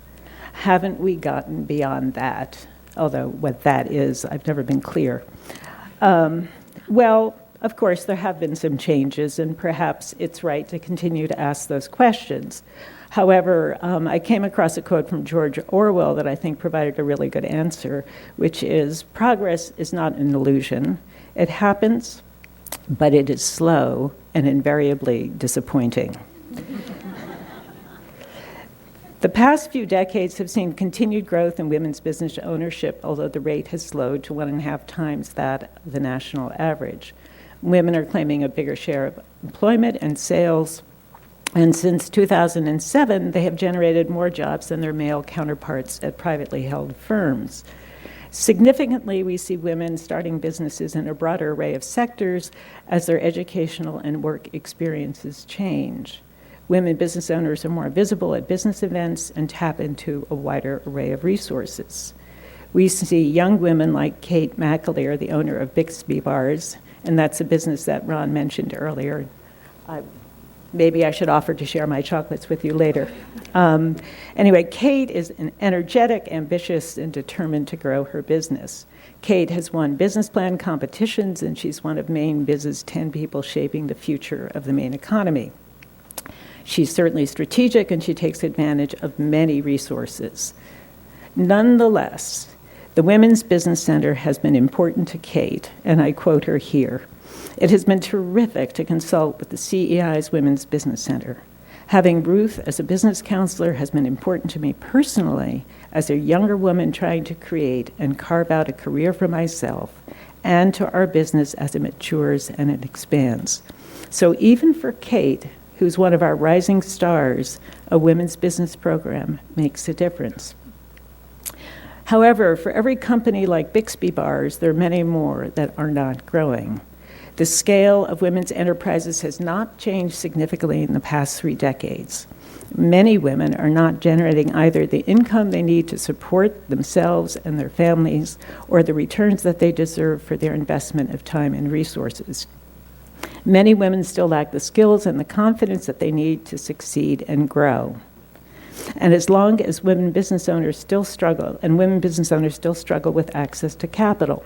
Haven't we gotten beyond that? Although what that is, I've never been clear. Well, of course, there have been some changes, and perhaps it's right to continue to ask those questions. However, I came across a quote from George Orwell that I think provided a really good answer, which is, progress is not an illusion. It happens, but it is slow and invariably disappointing. The past few decades have seen continued growth in women's business ownership, although the rate has slowed to 1.5 times that of the national average. Women are claiming a bigger share of employment and sales, and since 2007, they have generated more jobs than their male counterparts at privately held firms. Significantly, we see women starting businesses in a broader array of sectors as their educational and work experiences change. Women business owners are more visible at business events and tap into a wider array of resources. We see young women like Kate McAleer, the owner of Bixby Bars, and that's a business that Ron mentioned earlier. Maybe I should offer to share my chocolates with you later. Anyway, Kate is an energetic, ambitious, and determined to grow her business. Kate has won business plan competitions, and she's one of Maine Biz's 10 people shaping the future of the Maine economy. She's certainly strategic, and she takes advantage of many resources. Nonetheless, the Women's Business Center has been important to Kate, and I quote her here. It has been terrific to consult with the CEI's Women's Business Center. Having Ruth as a business counselor has been important to me personally as a younger woman trying to create and carve out a career for myself, and to our business as it matures and it expands. So even for Kate, who's one of our rising stars, a women's business program makes a difference. However, for every company like Bixby Bars, there are many more that are not growing. The scale of women's enterprises has not changed significantly in the past 3 decades. Many women are not generating either the income they need to support themselves and their families or the returns that they deserve for their investment of time and resources. Many women still lack the skills and the confidence that they need to succeed and grow. And as long as women business owners still struggle with access to capital,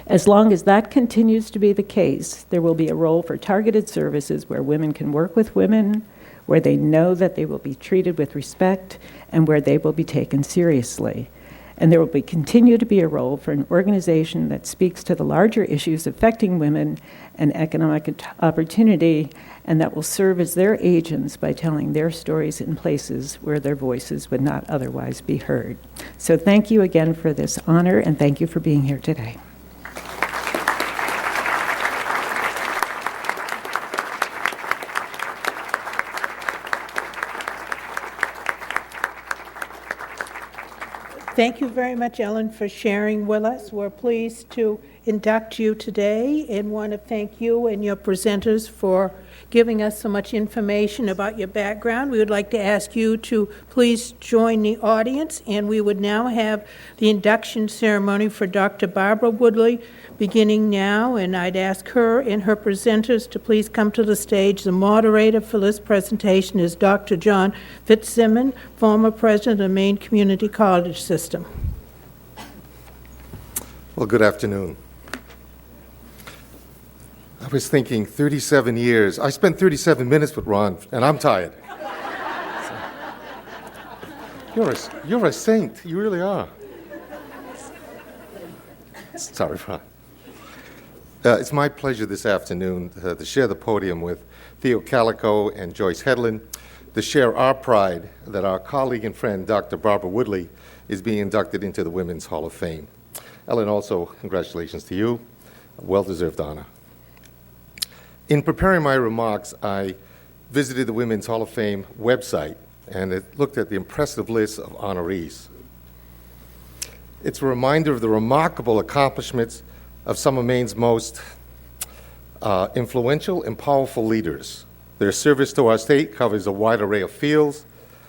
as long as that continues to be the case, there will be a role for targeted services where women can work with women, where they know that they will be treated with respect, and where they will be taken seriously. And there will continue to be a role for an organization that speaks to the larger issues affecting women and economic opportunity, and that will serve as their agents by telling their stories in places where their voices would not otherwise be heard. So thank you again for this honor, and thank you for being here today. Thank you very much, Ellen, for sharing with us. We're pleased to induct you today and want to thank you and your presenters for giving us so much information about your background. We would like to ask you to please join the audience, and we would now have the induction ceremony for Dr. Barbara Woodlee beginning now, and I'd ask her and her presenters to please come to the stage. The moderator for this presentation is Dr. John Fitzsimmons, former president of Maine Community College System. Well, good afternoon. I was thinking 37 years. I spent 37 minutes with Ron, and I'm tired. You're a saint. You really are. Sorry, Ron. It's my pleasure this afternoon to share the podium with Theo Calico and Joyce Hedlund, to share our pride that our colleague and friend, Dr. Barbara Woodlee, is being inducted into the Women's Hall of Fame. Ellen, also, congratulations to you. A well-deserved honor. In preparing my remarks, I visited the Women's Hall of Fame website, and it looked at the impressive list of honorees. It's a reminder of the remarkable accomplishments of some of Maine's most influential and powerful leaders. Their service to our state covers a wide array of fields,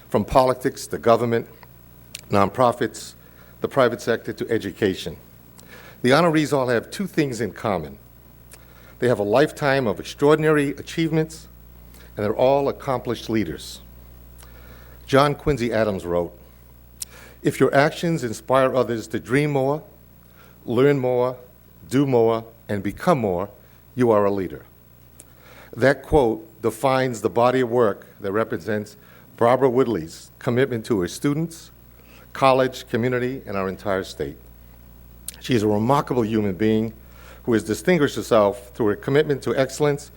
from politics to government, nonprofits, the private sector to education. The honorees all have 2 things in common. They have a lifetime of extraordinary achievements, and they're all accomplished leaders. John Quincy Adams wrote, "If your actions inspire others to dream more, learn more, do more, and become more, you are a leader." That quote defines the body of work that represents Barbara Woodlee's commitment to her students, college, community, and our entire state. She is a remarkable human being who has distinguished herself through her commitment to excellence,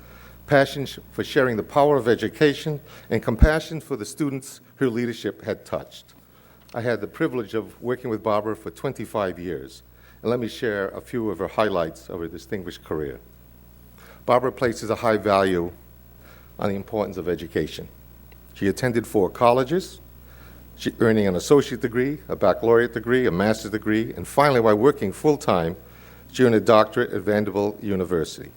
passion for sharing the power of education, and compassion for the students her leadership had touched. I had the privilege of working with Barbara for 25 years, and let me share a few of her highlights of her distinguished career. Barbara places a high value on the importance of education. She attended 4 colleges, earning an associate degree, a baccalaureate degree, a master's degree, and finally, while working full-time, she earned a doctorate at Vanderbilt University.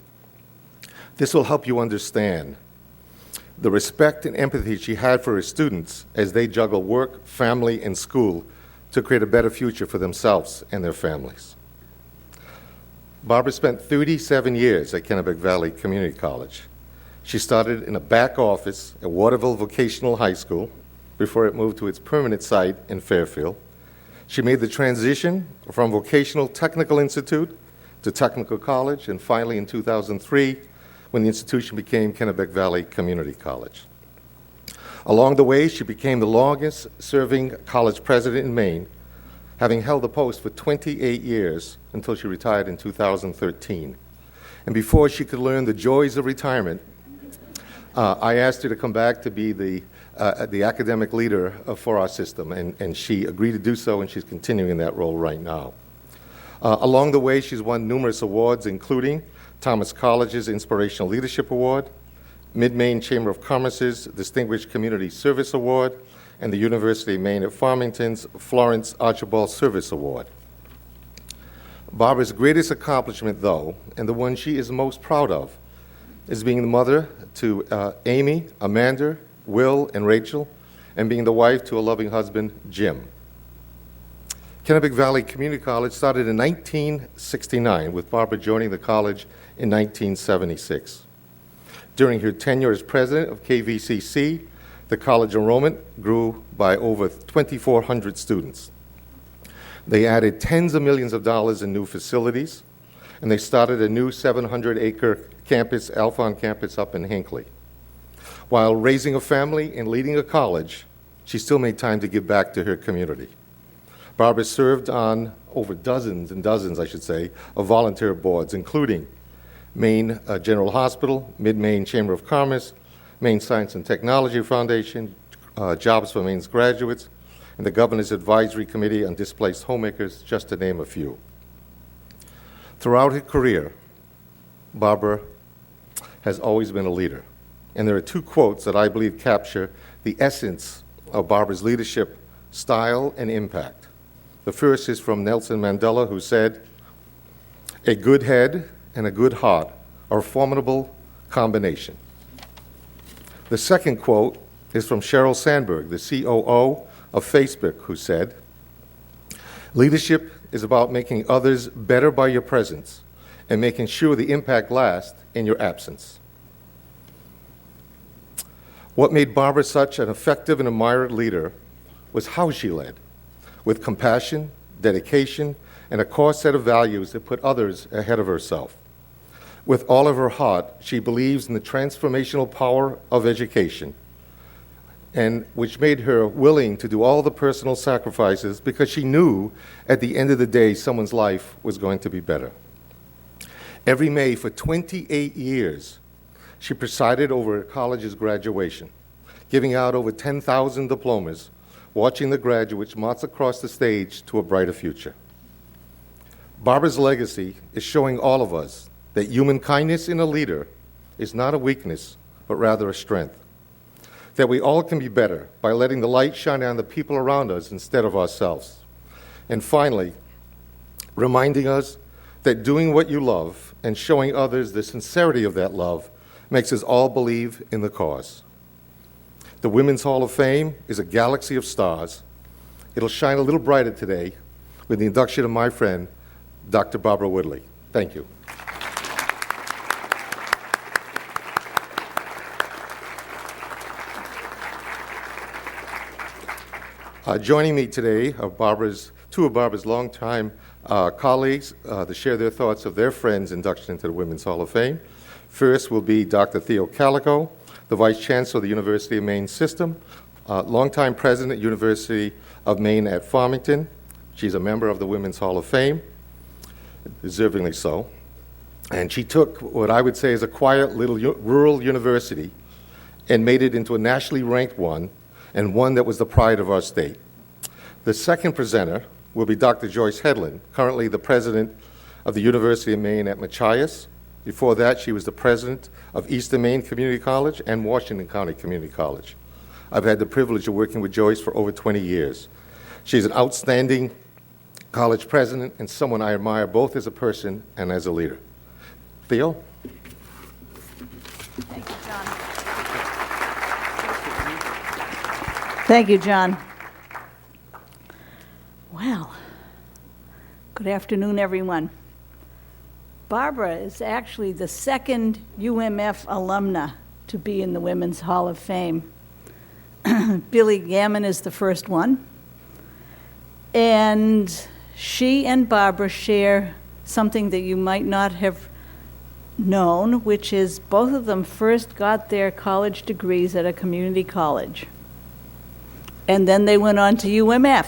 This will help you understand the respect and empathy she had for her students as they juggle work, family, and school to create a better future for themselves and their families. Barbara spent 37 years at Kennebec Valley Community College. She started in a back office at Waterville Vocational High School before it moved to its permanent site in Fairfield. She made the transition from Vocational Technical Institute to Technical College, and finally in 2003, when the institution became Kennebec Valley Community College. Along the way, she became the longest-serving college president in Maine, having held the post for 28 years until she retired in 2013. And before she could learn the joys of retirement, I asked her to come back to be the academic leader for our system, and she agreed to do so, and she's continuing in that role right now. Along the way, she's won numerous awards, including Thomas College's Inspirational Leadership Award, Mid-Maine Chamber of Commerce's Distinguished Community Service Award, and the University of Maine at Farmington's Florence Archibald Service Award. Barbara's greatest accomplishment, though, and the one she is most proud of, is being the mother to Amy, Amanda, Will, and Rachel, and being the wife to a loving husband, Jim. Kennebec Valley Community College started in 1969, with Barbara joining the college in 1976. During her tenure as president of KVCC, the college enrollment grew by over 2,400 students. They added tens of millions of dollars in new facilities, and they started a new 700-acre campus, Alphon campus, up in Hinckley. While raising a family and leading a college, she still made time to give back to her community. Barbara served on over dozens and dozens, I should say, of volunteer boards, including Maine General Hospital, Mid-Maine Chamber of Commerce, Maine Science and Technology Foundation, Jobs for Maine's Graduates, and the Governor's Advisory Committee on Displaced Homemakers, just to name a few. Throughout her career, Barbara has always been a leader, and there are 2 quotes that I believe capture the essence of Barbara's leadership style and impact. The first is from Nelson Mandela, who said, "A good head and a good heart are a formidable combination." The second quote is from Sheryl Sandberg, the COO of Facebook, who said, "Leadership is about making others better by your presence and making sure the impact lasts in your absence." What made Barbara such an effective and admired leader was how she led, with compassion, dedication, and a core set of values that put others ahead of herself. With all of her heart, she believes in the transformational power of education, and which made her willing to do all the personal sacrifices because she knew at the end of the day someone's life was going to be better. Every May for 28 years, she presided over her college's graduation, giving out over 10,000 diplomas, watching the graduates march across the stage to a brighter future. Barbara's legacy is showing all of us that human kindness in a leader is not a weakness, but rather a strength. That we all can be better by letting the light shine on the people around us instead of ourselves. And finally, reminding us that doing what you love and showing others the sincerity of that love makes us all believe in the cause. The Women's Hall of Fame is a galaxy of stars. It'll shine a little brighter today with the induction of my friend, Dr. Barbara Woodlee. Thank you. Joining me today are two of Barbara's longtime colleagues to share their thoughts of their friends' induction into the Women's Hall of Fame. First will be Dr. Theo Calico, the Vice Chancellor of the University of Maine System, longtime President, University of Maine at Farmington. She's a member of the Women's Hall of Fame, deservingly so. And she took what I would say is a quiet little rural university and made it into a nationally ranked one, and one that was the pride of our state. The second presenter will be Dr. Joyce Hedlund, currently the president of the University of Maine at Machias. Before that, she was the president of Eastern Maine Community College and Washington County Community College. I've had the privilege of working with Joyce for over 20 years. She's an outstanding college president and someone I admire both as a person and as a leader. Theo? Thank you, John. Thank you, John. Well, good afternoon, everyone. Barbara is actually the second UMF alumna to be in the Women's Hall of Fame. Billy Gammon is the first one. And she and Barbara share something that you might not have known, which is both of them first got their college degrees at a community college. And then they went on to UMF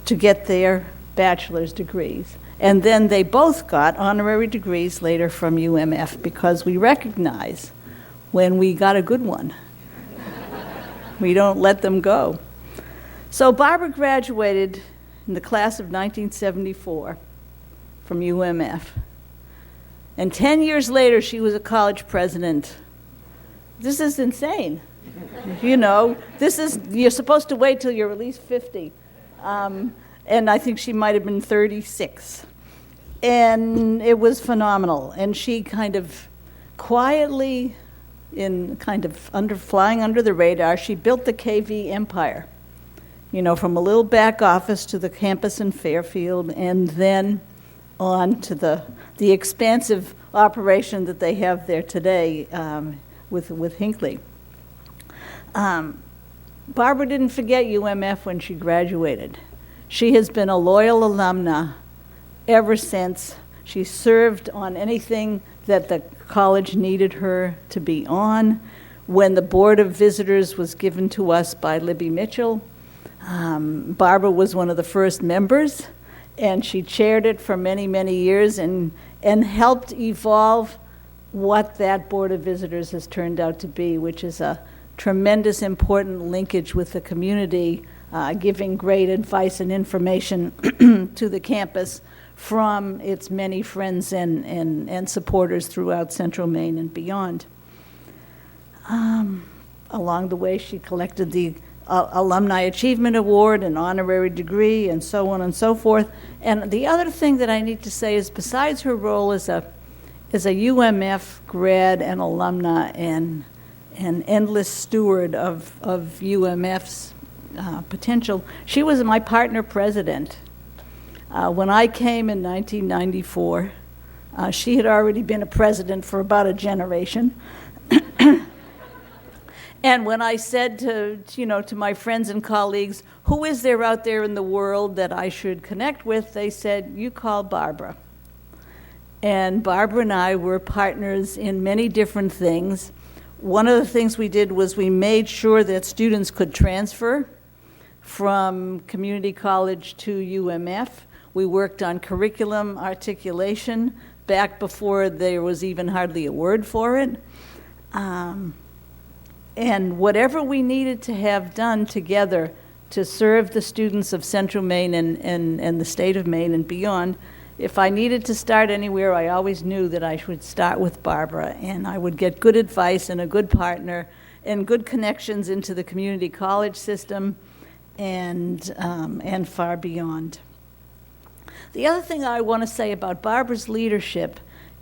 to get their bachelor's degrees. And then they both got honorary degrees later from UMF, because we recognize when we got a good one. We don't let them go. So Barbara graduated in the class of 1974 from UMF. And 10 years later, she was a college president. This is insane. You know, you're supposed to wait till you're at least 50. And I think she might have been 36. And it was phenomenal. And she kind of quietly, flying under the radar, she built the KV empire. You know, from a little back office to the campus in Fairfield, and then on to the expansive operation that they have there today with Hinckley. Barbara didn't forget UMF when she graduated. She has been a loyal alumna ever since. She served on anything that the college needed her to be on. When the Board of Visitors was given to us by Libby Mitchell, Barbara was one of the first members, and she chaired it for many, many years and helped evolve what that Board of Visitors has turned out to be, which is a tremendous important linkage with the community, giving great advice and information to the campus from its many friends and supporters throughout Central Maine and beyond. Along the way, she collected the Alumni Achievement Award and honorary degree and so on and so forth. And the other thing that I need to say is, besides her role as a UMF grad and alumna and an endless steward of UMF's potential, she was my partner president. When I came in 1994, she had already been a president for about a generation. And when I said to my friends and colleagues, who is there out there in the world that I should connect with, they said, you call Barbara. And Barbara and I were partners in many different things. One of the things we did was we made sure that students could transfer from community college to UMF. We worked on curriculum articulation back before there was even hardly a word for it. And whatever we needed to have done together to serve the students of Central Maine and the state of Maine and beyond, if I needed to start anywhere, I always knew that I would start with Barbara, and I would get good advice and a good partner and good connections into the community college system and far beyond. The other thing I want to say about Barbara's leadership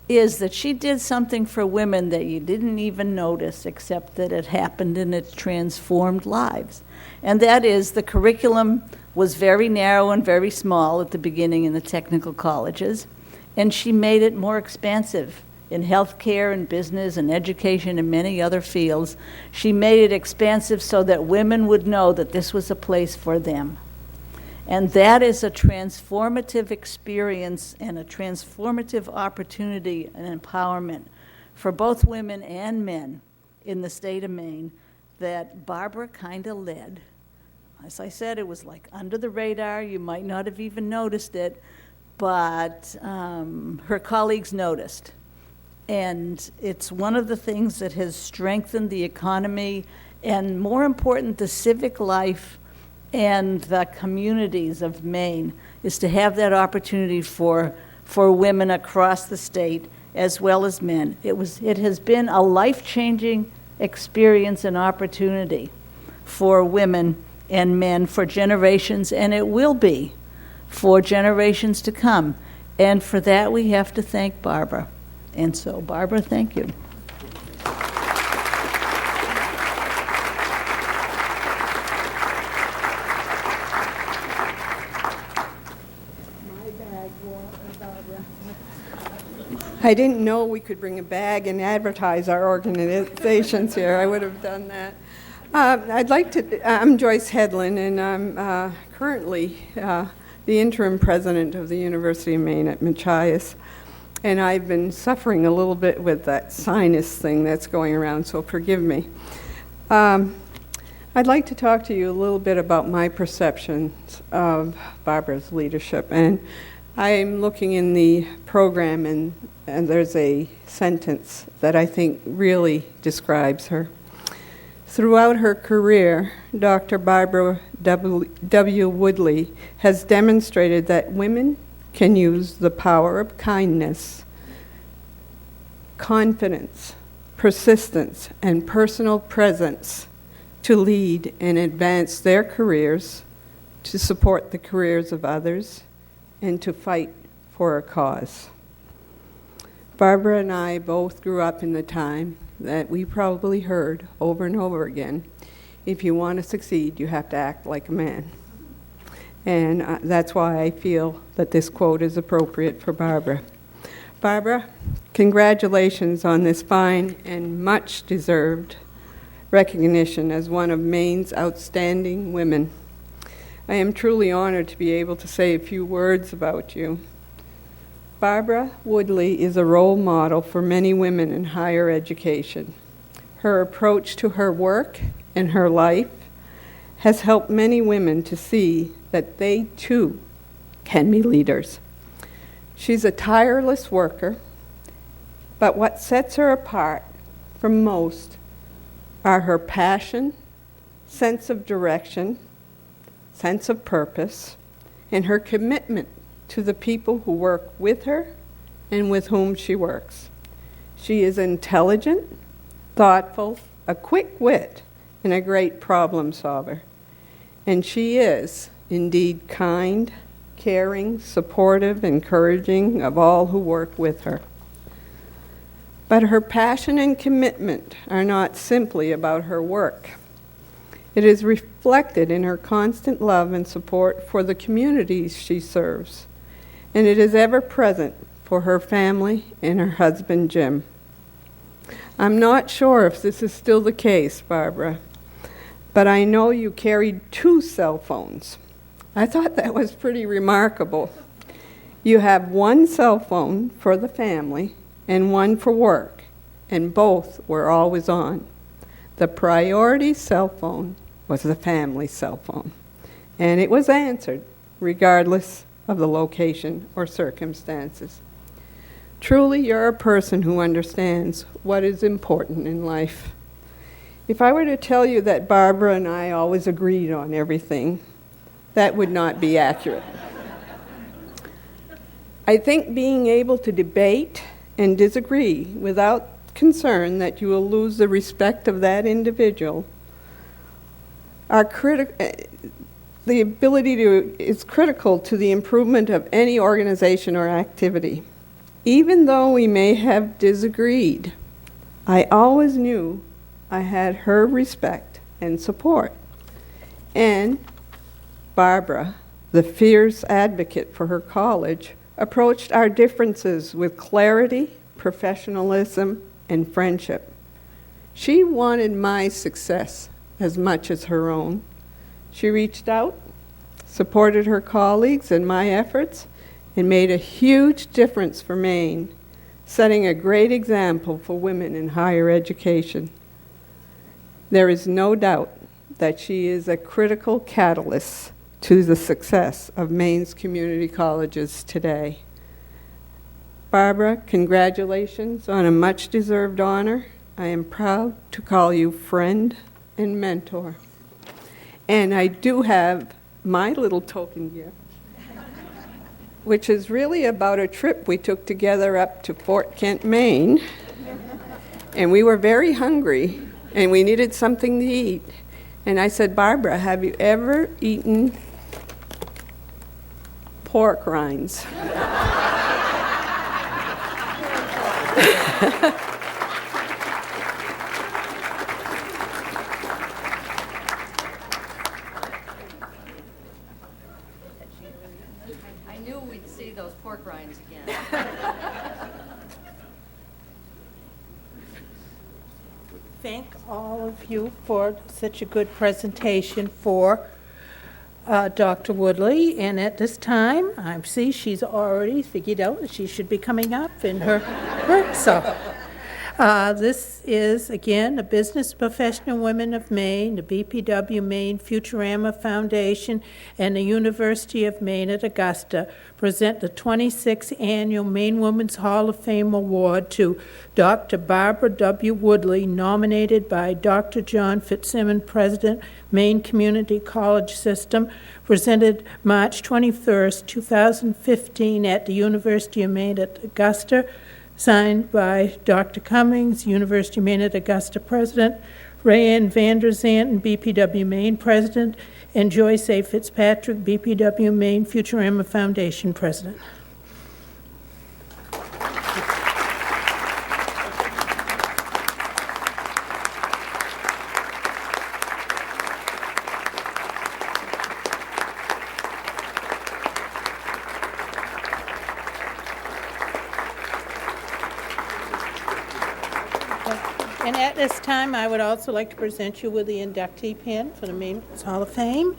is that she did something for women that you didn't even notice, except that it happened and it transformed lives. And that is, the curriculum was very narrow and very small at the beginning in the technical colleges, and she made it more expansive in healthcare and business and education and many other fields. She made it expansive so that women would know that this was a place for them. And that is a transformative experience and a transformative opportunity and empowerment for both women and men in the state of Maine that Barbara kind of led. As I said, it was like under the radar. You might not have even noticed it, but her colleagues noticed. And it's one of the things that has strengthened the economy and, more important, the civic life and the communities of Maine, is to have that opportunity for women across the state as well as men. It has been a life-changing experience and opportunity for women and men for generations, and it will be for generations to come. And for that, we have to thank Barbara. And so, Barbara, thank you. I didn't know we could bring a bag and advertise our organizations here. I would have done that. I'm Joyce Hedlund, and I'm currently the interim president of the University of Maine at Machias. And I've been suffering a little bit with that sinus thing that's going around, so forgive me. I'd like to talk to you a little bit about my perceptions of Barbara's leadership. And I'm looking in the program, and there's a sentence that I think really describes her. Throughout her career, Dr. Barbara W. Woodlee has demonstrated that women can use the power of kindness, confidence, persistence, and personal presence to lead and advance their careers, to support the careers of others, and to fight for a cause. Barbara and I both grew up in the time that we probably heard over and over again, if you want to succeed, you have to act like a man. And that's why I feel that this quote is appropriate for Barbara. Barbara, congratulations on this fine and much deserved recognition as one of Maine's outstanding women. I am truly honored to be able to say a few words about you. Barbara Woodlee is a role model for many women in higher education. Her approach to her work and her life has helped many women to see that they too can be leaders. She's a tireless worker, but what sets her apart from most are her passion, sense of direction, sense of purpose, and her commitment to the people who work with her and with whom she works. She is intelligent, thoughtful, a quick wit, and a great problem solver. And she is indeed kind, caring, supportive, encouraging of all who work with her. But her passion and commitment are not simply about her work. It is reflected in her constant love and support for the communities she serves, and it is ever present for her family and her husband, Jim. I'm not sure if this is still the case, Barbara, but I know you carried 2 cell phones. I thought that was pretty remarkable. You have 1 cell phone for the family and 1 for work, and both were always on. The priority cell phone was the family cell phone, and it was answered regardless of the location or circumstances. Truly, you're a person who understands what is important in life. If I were to tell you that Barbara and I always agreed on everything, that would not be accurate. I think being able to debate and disagree without concern that you will lose the respect of that individual the ability is critical to the improvement of any organization or activity. Even though we may have disagreed, I always knew I had her respect and support. And Barbara, the fierce advocate for her college, approached our differences with clarity, professionalism, and friendship. She wanted my success as much as her own. She reached out, supported her colleagues and my efforts, and made a huge difference for Maine, setting a great example for women in higher education. There is no doubt that she is a critical catalyst to the success of Maine's community colleges today. Barbara, congratulations on a much-deserved honor. I am proud to call you friend and mentor. And I do have my little token gift, which is really about a trip we took together up to Fort Kent, Maine. And we were very hungry, and we needed something to eat. And I said, Barbara, have you ever eaten pork rinds? I knew we'd see those pork rinds again. Thank all of you for such a good presentation for Dr. Woodlee. And at this time, I see she's already figured out that she should be coming up in her work. So this is, again, a Business Professional Women of Maine, the BPW Maine Futurama Foundation, and the University of Maine at Augusta present the 26th Annual Maine Women's Hall of Fame Award to Dr. Barbara W. Woodlee, nominated by Dr. John Fitzsimmons, President, Maine Community College System, presented March 21st, 2015 at the University of Maine at Augusta, signed by Dr. Cummings, University of Maine at Augusta President, Rayanne Vander Zanten, BPW Maine President, and Joyce A. Fitzpatrick, BPW Maine Futurama Foundation President. And at this time, I would also like to present you with the inductee pin for the Maine Hall of Fame,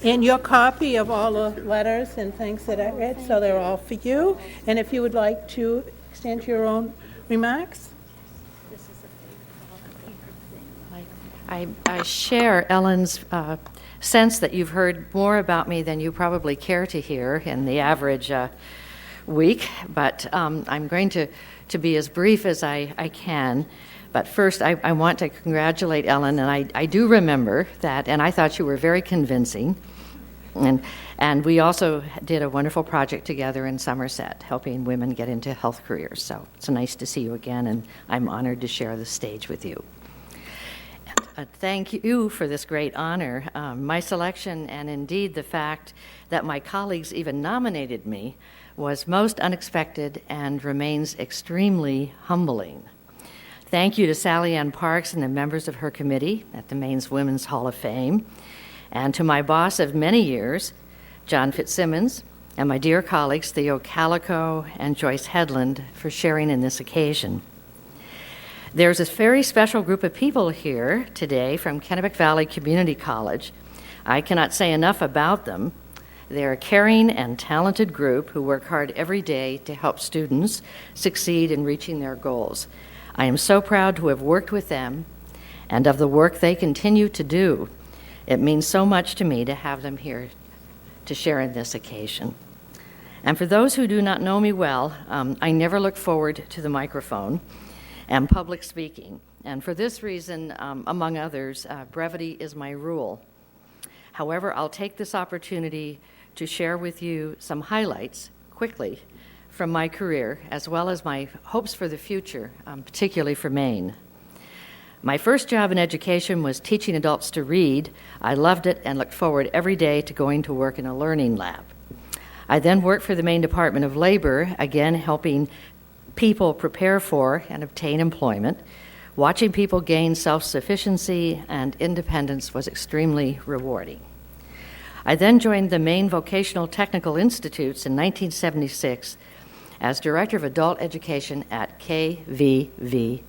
and your copy of all the letters and things that I read, so they're all for you. And if you would like to extend your own remarks. I share Ellen's sense that you've heard more about me than you probably care to hear in the average week, but I'm going to be as brief as I can. But first, I want to congratulate Ellen, and I do remember that, and I thought you were very convincing. And we also did a wonderful project together in Somerset, helping women get into health careers. So it's nice to see you again, and I'm honored to share the stage with you. Thank you for this great honor. My selection, and indeed the fact that my colleagues even nominated me, was most unexpected and remains extremely humbling. Thank you to Sally Ann Parks and the members of her committee at the Maine's Women's Hall of Fame, and to my boss of many years, John Fitzsimmons, and my dear colleagues Theo Calico and Joyce Headland for sharing in this occasion. There's a very special group of people here today from Kennebec Valley Community College. I cannot say enough about them. They're a caring and talented group who work hard every day to help students succeed in reaching their goals. I am so proud to have worked with them and of the work they continue to do. It means so much to me to have them here to share in this occasion. And for those who do not know me well, I never look forward to the microphone and public speaking. And for this reason, among others, brevity is my rule. However, I'll take this opportunity to share with you some highlights quickly from my career, as well as my hopes for the future, particularly for Maine. My first job in education was teaching adults to read. I loved it and looked forward every day to going to work in a learning lab. I then worked for the Maine Department of Labor, again helping people prepare for and obtain employment. Watching people gain self-sufficiency and independence was extremely rewarding. I then joined the Maine Vocational Technical Institutes in 1976 as Director of Adult Education at KVVTI.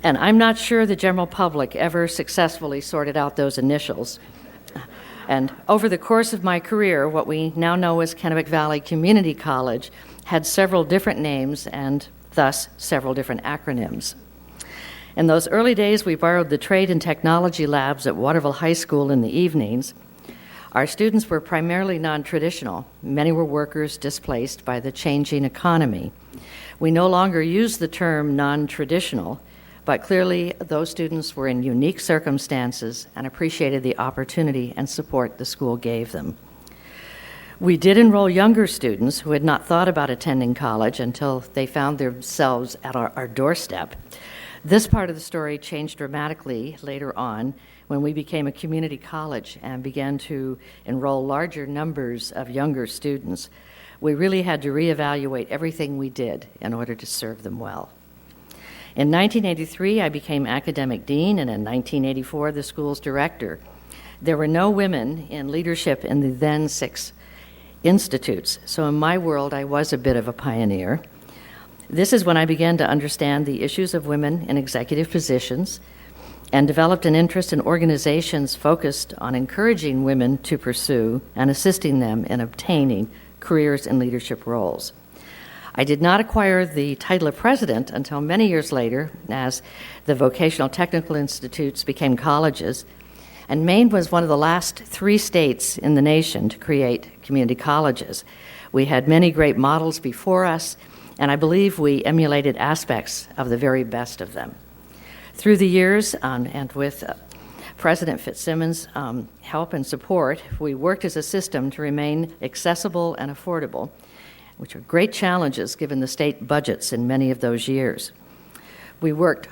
And I'm not sure the general public ever successfully sorted out those initials. And over the course of my career, what we now know as Kennebec Valley Community College had several different names and thus several different acronyms. In those early days, we borrowed the trade and technology labs at Waterville High School in the evenings. Our students were primarily non-traditional. Many were workers displaced by the changing economy. We no longer use the term non-traditional, but clearly those students were in unique circumstances and appreciated the opportunity and support the school gave them. We did enroll younger students who had not thought about attending college until they found themselves at our doorstep. This part of the story changed dramatically later on when we became a community college and began to enroll larger numbers of younger students. We really had to reevaluate everything we did in order to serve them well. In 1983, I became academic dean, and in 1984, the school's director. There were no women in leadership in the then 6 institutes, so in my world, I was a bit of a pioneer. This is when I began to understand the issues of women in executive positions and developed an interest in organizations focused on encouraging women to pursue and assisting them in obtaining careers in leadership roles. I did not acquire the title of president until many years later, as the vocational technical institutes became colleges, and Maine was one of the last 3 states in the nation to create community colleges. We had many great models before us, and I believe we emulated aspects of the very best of them. Through the years, and with President Fitzsimmons' help and support, we worked as a system to remain accessible and affordable, which are great challenges given the state budgets in many of those years. We worked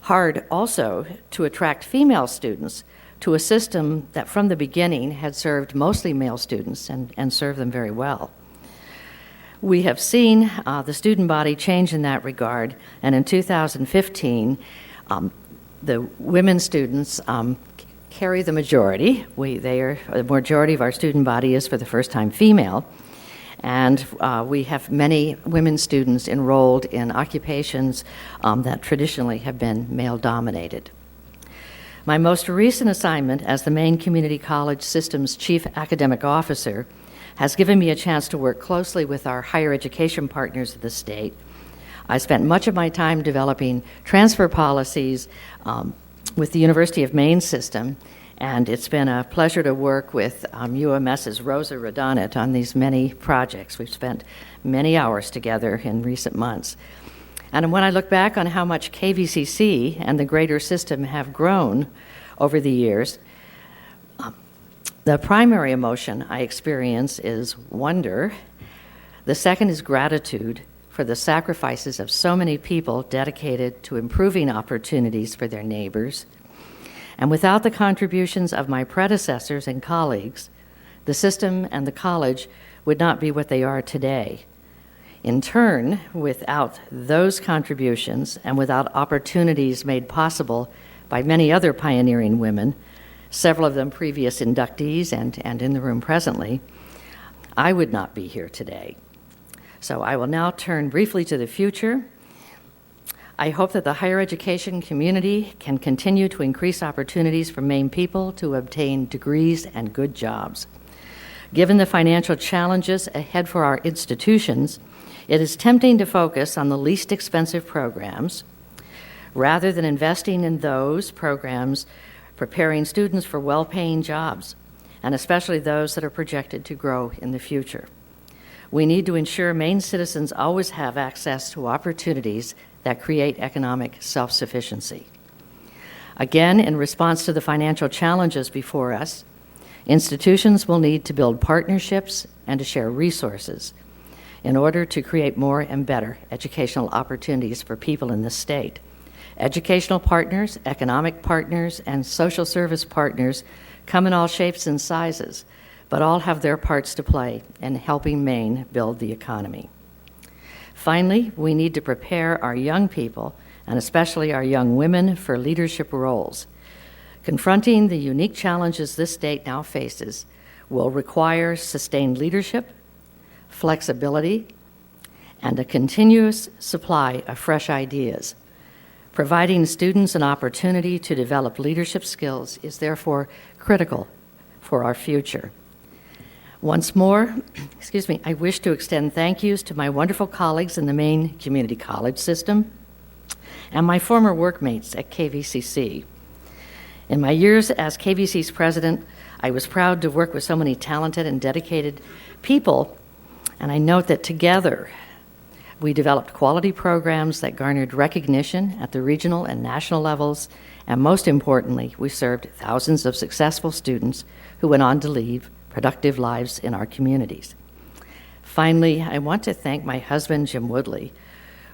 hard also to attract female students to a system that from the beginning had served mostly male students and served them very well. We have seen the student body change in that regard, and in 2015, the women students carry the majority. The majority of our student body is for the first time female, and we have many women students enrolled in occupations that traditionally have been male-dominated. My most recent assignment as the Maine Community College System's Chief Academic Officer has given me a chance to work closely with our higher education partners of the state. I spent much of my time developing transfer policies with the University of Maine system, and it's been a pleasure to work with UMS's Rosa Rodonit on these many projects. We've spent many hours together in recent months. And when I look back on how much KVCC and the greater system have grown over the years, the primary emotion I experience is wonder. The second is gratitude for the sacrifices of so many people dedicated to improving opportunities for their neighbors. And without the contributions of my predecessors and colleagues, the system and the college would not be what they are today. In turn, without those contributions and without opportunities made possible by many other pioneering women, several of them previous inductees and in the room presently, I would not be here today. So I will now turn briefly to the future. I hope that the higher education community can continue to increase opportunities for Maine people to obtain degrees and good jobs. Given the financial challenges ahead for our institutions, it is tempting to focus on the least expensive programs rather than investing in those programs preparing students for well-paying jobs, and especially those that are projected to grow in the future. We need to ensure Maine citizens always have access to opportunities that create economic self-sufficiency. Again, in response to the financial challenges before us, institutions will need to build partnerships and to share resources in order to create more and better educational opportunities for people in the state. Educational partners, economic partners, and social service partners come in all shapes and sizes, but all have their parts to play in helping Maine build the economy. Finally, we need to prepare our young people, and especially our young women, for leadership roles. Confronting the unique challenges this state now faces will require sustained leadership, flexibility, and a continuous supply of fresh ideas. Providing students an opportunity to develop leadership skills is therefore critical for our future. Once more, I wish to extend thank yous to my wonderful colleagues in the Maine Community College system and my former workmates at KVCC. In my years as KVC's president, I was proud to work with so many talented and dedicated people, and I note that together we developed quality programs that garnered recognition at the regional and national levels, and most importantly, we served thousands of successful students who went on to lead productive lives in our communities. Finally, I want to thank my husband, Jim Woodlee,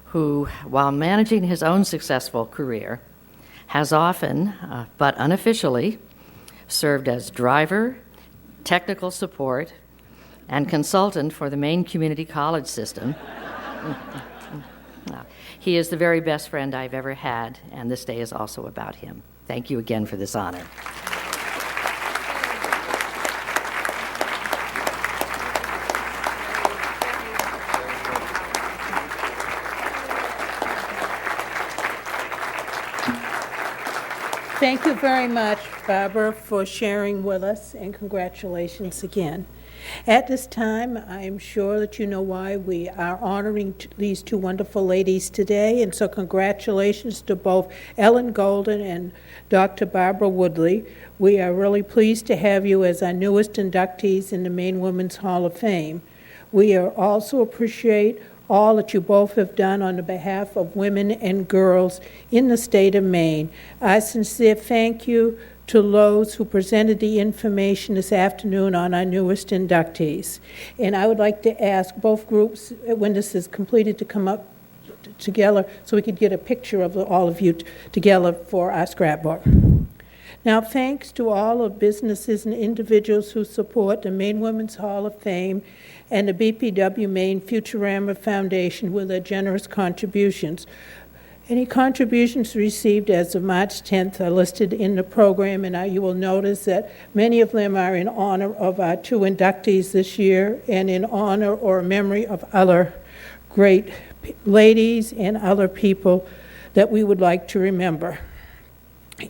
who, while managing his own successful career, has often, but unofficially, served as driver, technical support, and consultant for the Maine Community College system. He is the very best friend I've ever had, and this day is also about him. Thank you again for this honor. Thank you very much, Barbara, for sharing with us, and congratulations again. At this time, I am sure that you know why we are honoring these two wonderful ladies today, and so congratulations to both Ellen Golden and Dr. Barbara Woodlee. We are really pleased to have you as our newest inductees in the Maine Women's Hall of Fame. We also appreciate all that you both have done on the behalf of women and girls in the state of Maine. A sincere thank you to those who presented the information this afternoon on our newest inductees. And I would like to ask both groups, when this is completed, to come up together so we could get a picture of all of you together for our scrapbook. Now, thanks to all of businesses and individuals who support the Maine Women's Hall of Fame and the BPW Maine Futurama Foundation with their generous contributions. Any contributions received as of March 10th are listed in the program, and you will notice that many of them are in honor of our two inductees this year and in honor or memory of other great ladies and other people that we would like to remember.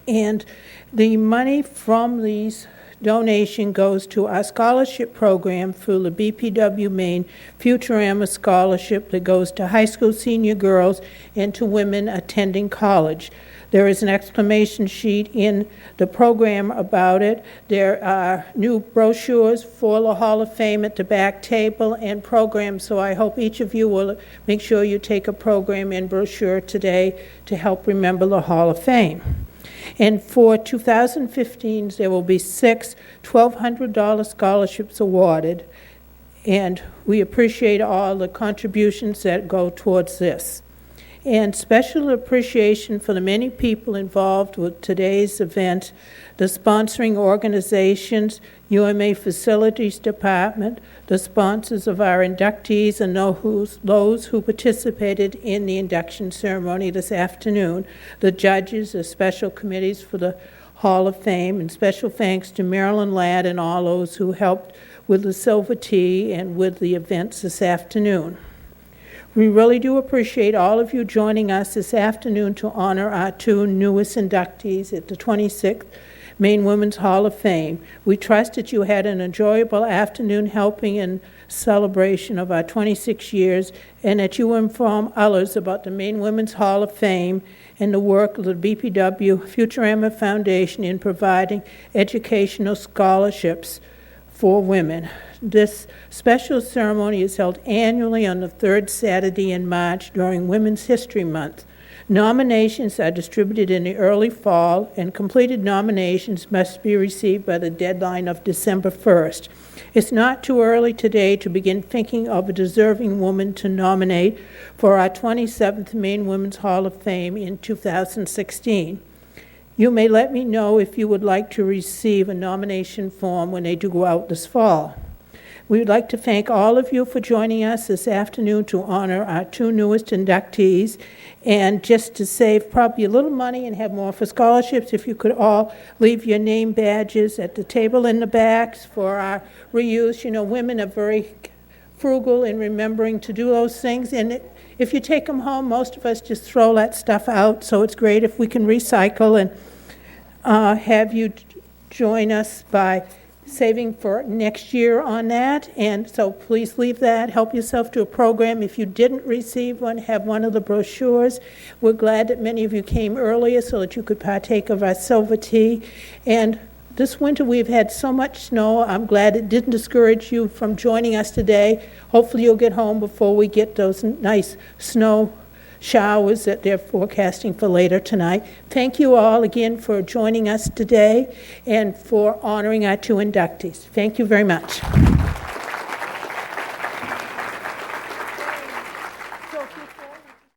And the money from these donation goes to our scholarship program through the BPW Maine Futurama Scholarship that goes to high school senior girls and to women attending college. There is an exclamation sheet in the program about it. There are new brochures for the Hall of Fame at the back table and programs, so I hope each of you will make sure you take a program and brochure today to help remember the Hall of Fame. And for 2015, there will be 6 $1,200 scholarships awarded, and we appreciate all the contributions that go towards this. And special appreciation for the many people involved with today's event, the sponsoring organizations, UMA Facilities Department, the sponsors of our inductees, and those who participated in the induction ceremony this afternoon, the judges, the special committees for the Hall of Fame, and special thanks to Marilyn Ladd and all those who helped with the silver tea and with the events this afternoon. We really do appreciate all of you joining us this afternoon to honor our two newest inductees at the 26th Maine Women's Hall of Fame. We trust that you had an enjoyable afternoon helping in celebration of our 26 years, and that you inform others about the Maine Women's Hall of Fame and the work of the BPW Futurama Foundation in providing educational scholarships for women. This special ceremony is held annually on the third Saturday in March during Women's History Month. Nominations are distributed in the early fall, and completed nominations must be received by the deadline of December 1st. It's not too early today to begin thinking of a deserving woman to nominate for our 27th Maine Women's Hall of Fame in 2016. You may let me know if you would like to receive a nomination form when they do go out this fall. We would like to thank all of you for joining us this afternoon to honor our two newest inductees, and just to save probably a little money and have more for scholarships, if you could all leave your name badges at the table in the back for our reuse. You know, women are very frugal in remembering to do those things, and if you take them home, most of us just throw that stuff out, so it's great if we can recycle and have you join us by saving for next year on that, and so please leave that. Help yourself to a program. If you didn't receive one, have one of the brochures. We're glad that many of you came earlier so that you could partake of our silver tea. And this winter we've had so much snow. I'm glad it didn't discourage you from joining us today. Hopefully you'll get home before we get those nice snow showers that they're forecasting for later tonight. Thank you all again for joining us today and for honoring our two inductees. Thank you very much.